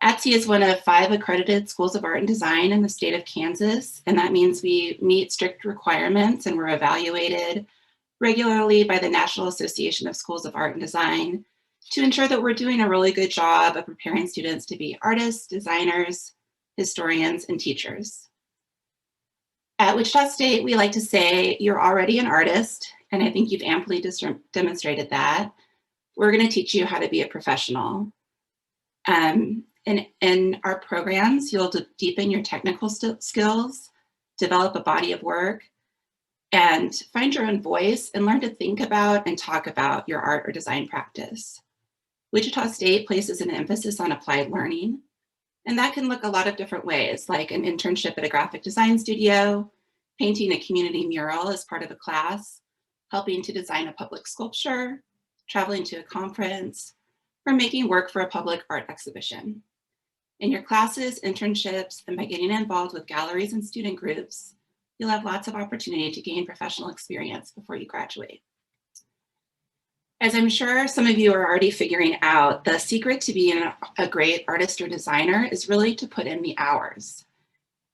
ATSI is one of 5 accredited schools of art and design in the state of Kansas, and that means we meet strict requirements and we're evaluated regularly by the National Association of Schools of Art and Design to ensure that we're doing a really good job of preparing students to be artists, designers, historians, and teachers. At Wichita State, we like to say you're already an artist, and I think you've amply demonstrated that. We're going to teach you how to be a professional. In our programs, you'll deepen your technical skills, develop a body of work, and find your own voice and learn to think about and talk about your art or design practice. Wichita State places an emphasis on applied learning, and that can look a lot of different ways, like an internship at a graphic design studio, painting a community mural as part of a class, helping to design a public sculpture, traveling to a conference, or making work for a public art exhibition. In your classes, internships, and by getting involved with galleries and student groups, you'll have lots of opportunity to gain professional experience before you graduate. As I'm sure some of you are already figuring out, the secret to being a great artist or designer is really to put in the hours.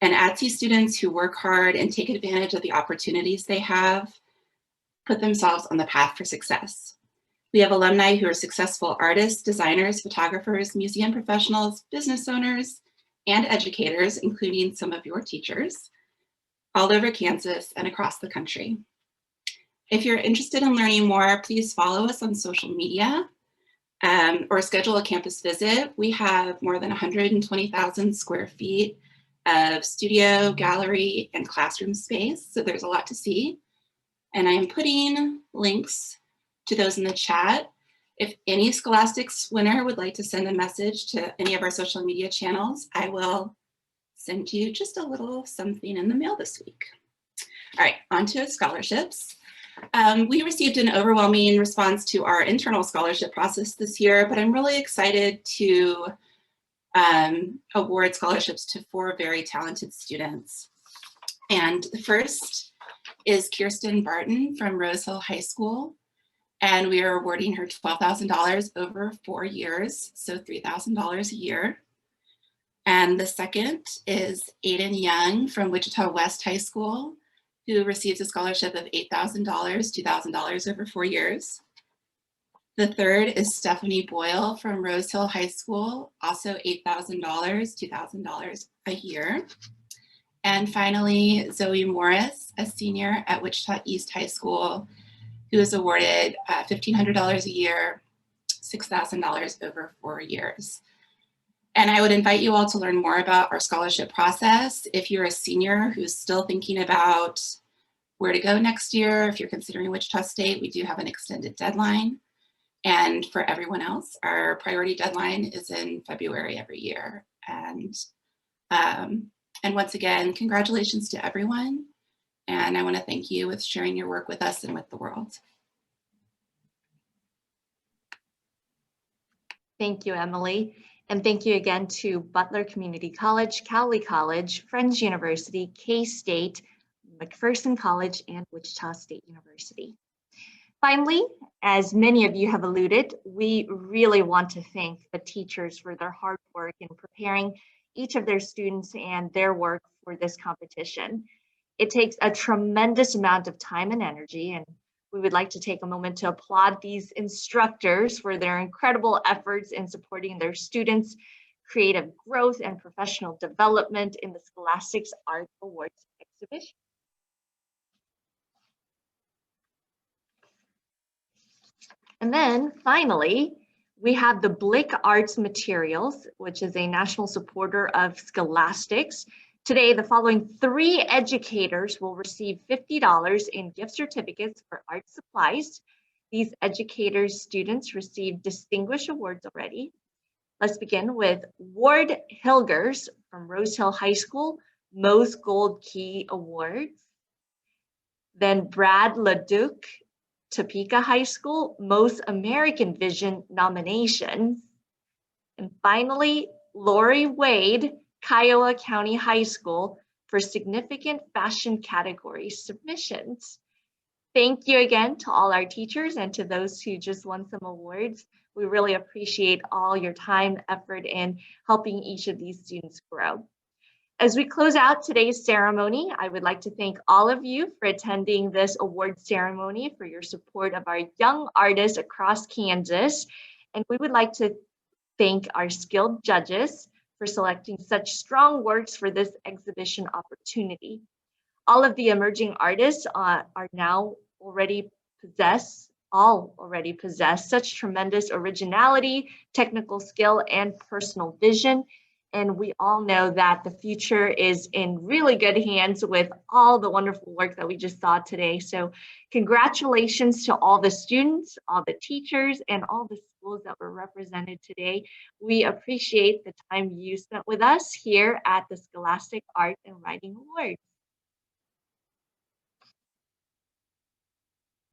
And ATSI students who work hard and take advantage of the opportunities they have put themselves on the path for success. We have alumni who are successful artists, designers, photographers, museum professionals, business owners, and educators, including some of your teachers, all over Kansas and across the country. If you're interested in learning more, please follow us on social media or schedule a campus visit. We have more than 120,000 square feet of studio, gallery, and classroom space, so there's a lot to see. And I am putting links to those in the chat. If any Scholastics winner would like to send a message to any of our social media channels, I will send you just a little something in the mail this week. All right, on to scholarships. We received an overwhelming response to our internal scholarship process this year, but I'm really excited to award scholarships to 4 very talented students. And the first is Kirsten Barton from Rose Hill High School. And we are awarding her $12,000 over 4 years, so $3,000 a year. And the second is Aiden Young from Wichita West High School, who receives a scholarship of $8,000, $2,000 over 4 years. The third is Stephanie Boyle from Rose Hill High School, also $8,000, $2,000 a year. And finally, Zoe Morris, a senior at Wichita East High School, who is awarded $1,500 a year, $6,000 over 4 years. And I would invite you all to learn more about our scholarship process. If you're a senior who's still thinking about where to go next year, if you're considering Wichita State, we do have an extended deadline. And for everyone else, our priority deadline is in February every year. And once again, congratulations to everyone. And I want to thank you with sharing your work with us and with the world. Thank you, Emily. And thank you again to Butler Community College, Cowley College, Friends University, K-State, McPherson College, and Wichita State University. Finally, as many of you have alluded, we really want to thank the teachers for their hard work in preparing each of their students and their work for this competition. It takes a tremendous amount of time and energy, and we would like to take a moment to applaud these instructors for their incredible efforts in supporting their students' creative growth and professional development in the Scholastics Art Awards exhibition. And then finally, we have the Blick Arts Materials, which is a national supporter of Scholastics. Today, the following 3 educators will receive $50 in gift certificates for art supplies. These educators' students received distinguished awards already. Let's begin with Ward Hilgers from Rose Hill High School, Moe's Gold Key Awards. Then Brad Leduc, Topeka High School Most American Vision nominations. And finally, Lori Wade, Kiowa County High School for significant fashion category submissions. Thank you again to all our teachers and to those who just won some awards. We really appreciate all your time, effort, in helping each of these students grow. As we close out today's ceremony, I would like to thank all of you for attending this award ceremony, for your support of our young artists across Kansas. And we would like to thank our skilled judges for selecting such strong works for this exhibition opportunity. All of the emerging artists already possess such tremendous originality, technical skill, and personal vision. And we all know that the future is in really good hands with all the wonderful work that we just saw today. So congratulations to all the students, all the teachers, and all the schools that were represented today. We appreciate the time you spent with us here at the Scholastic Art and Writing Awards.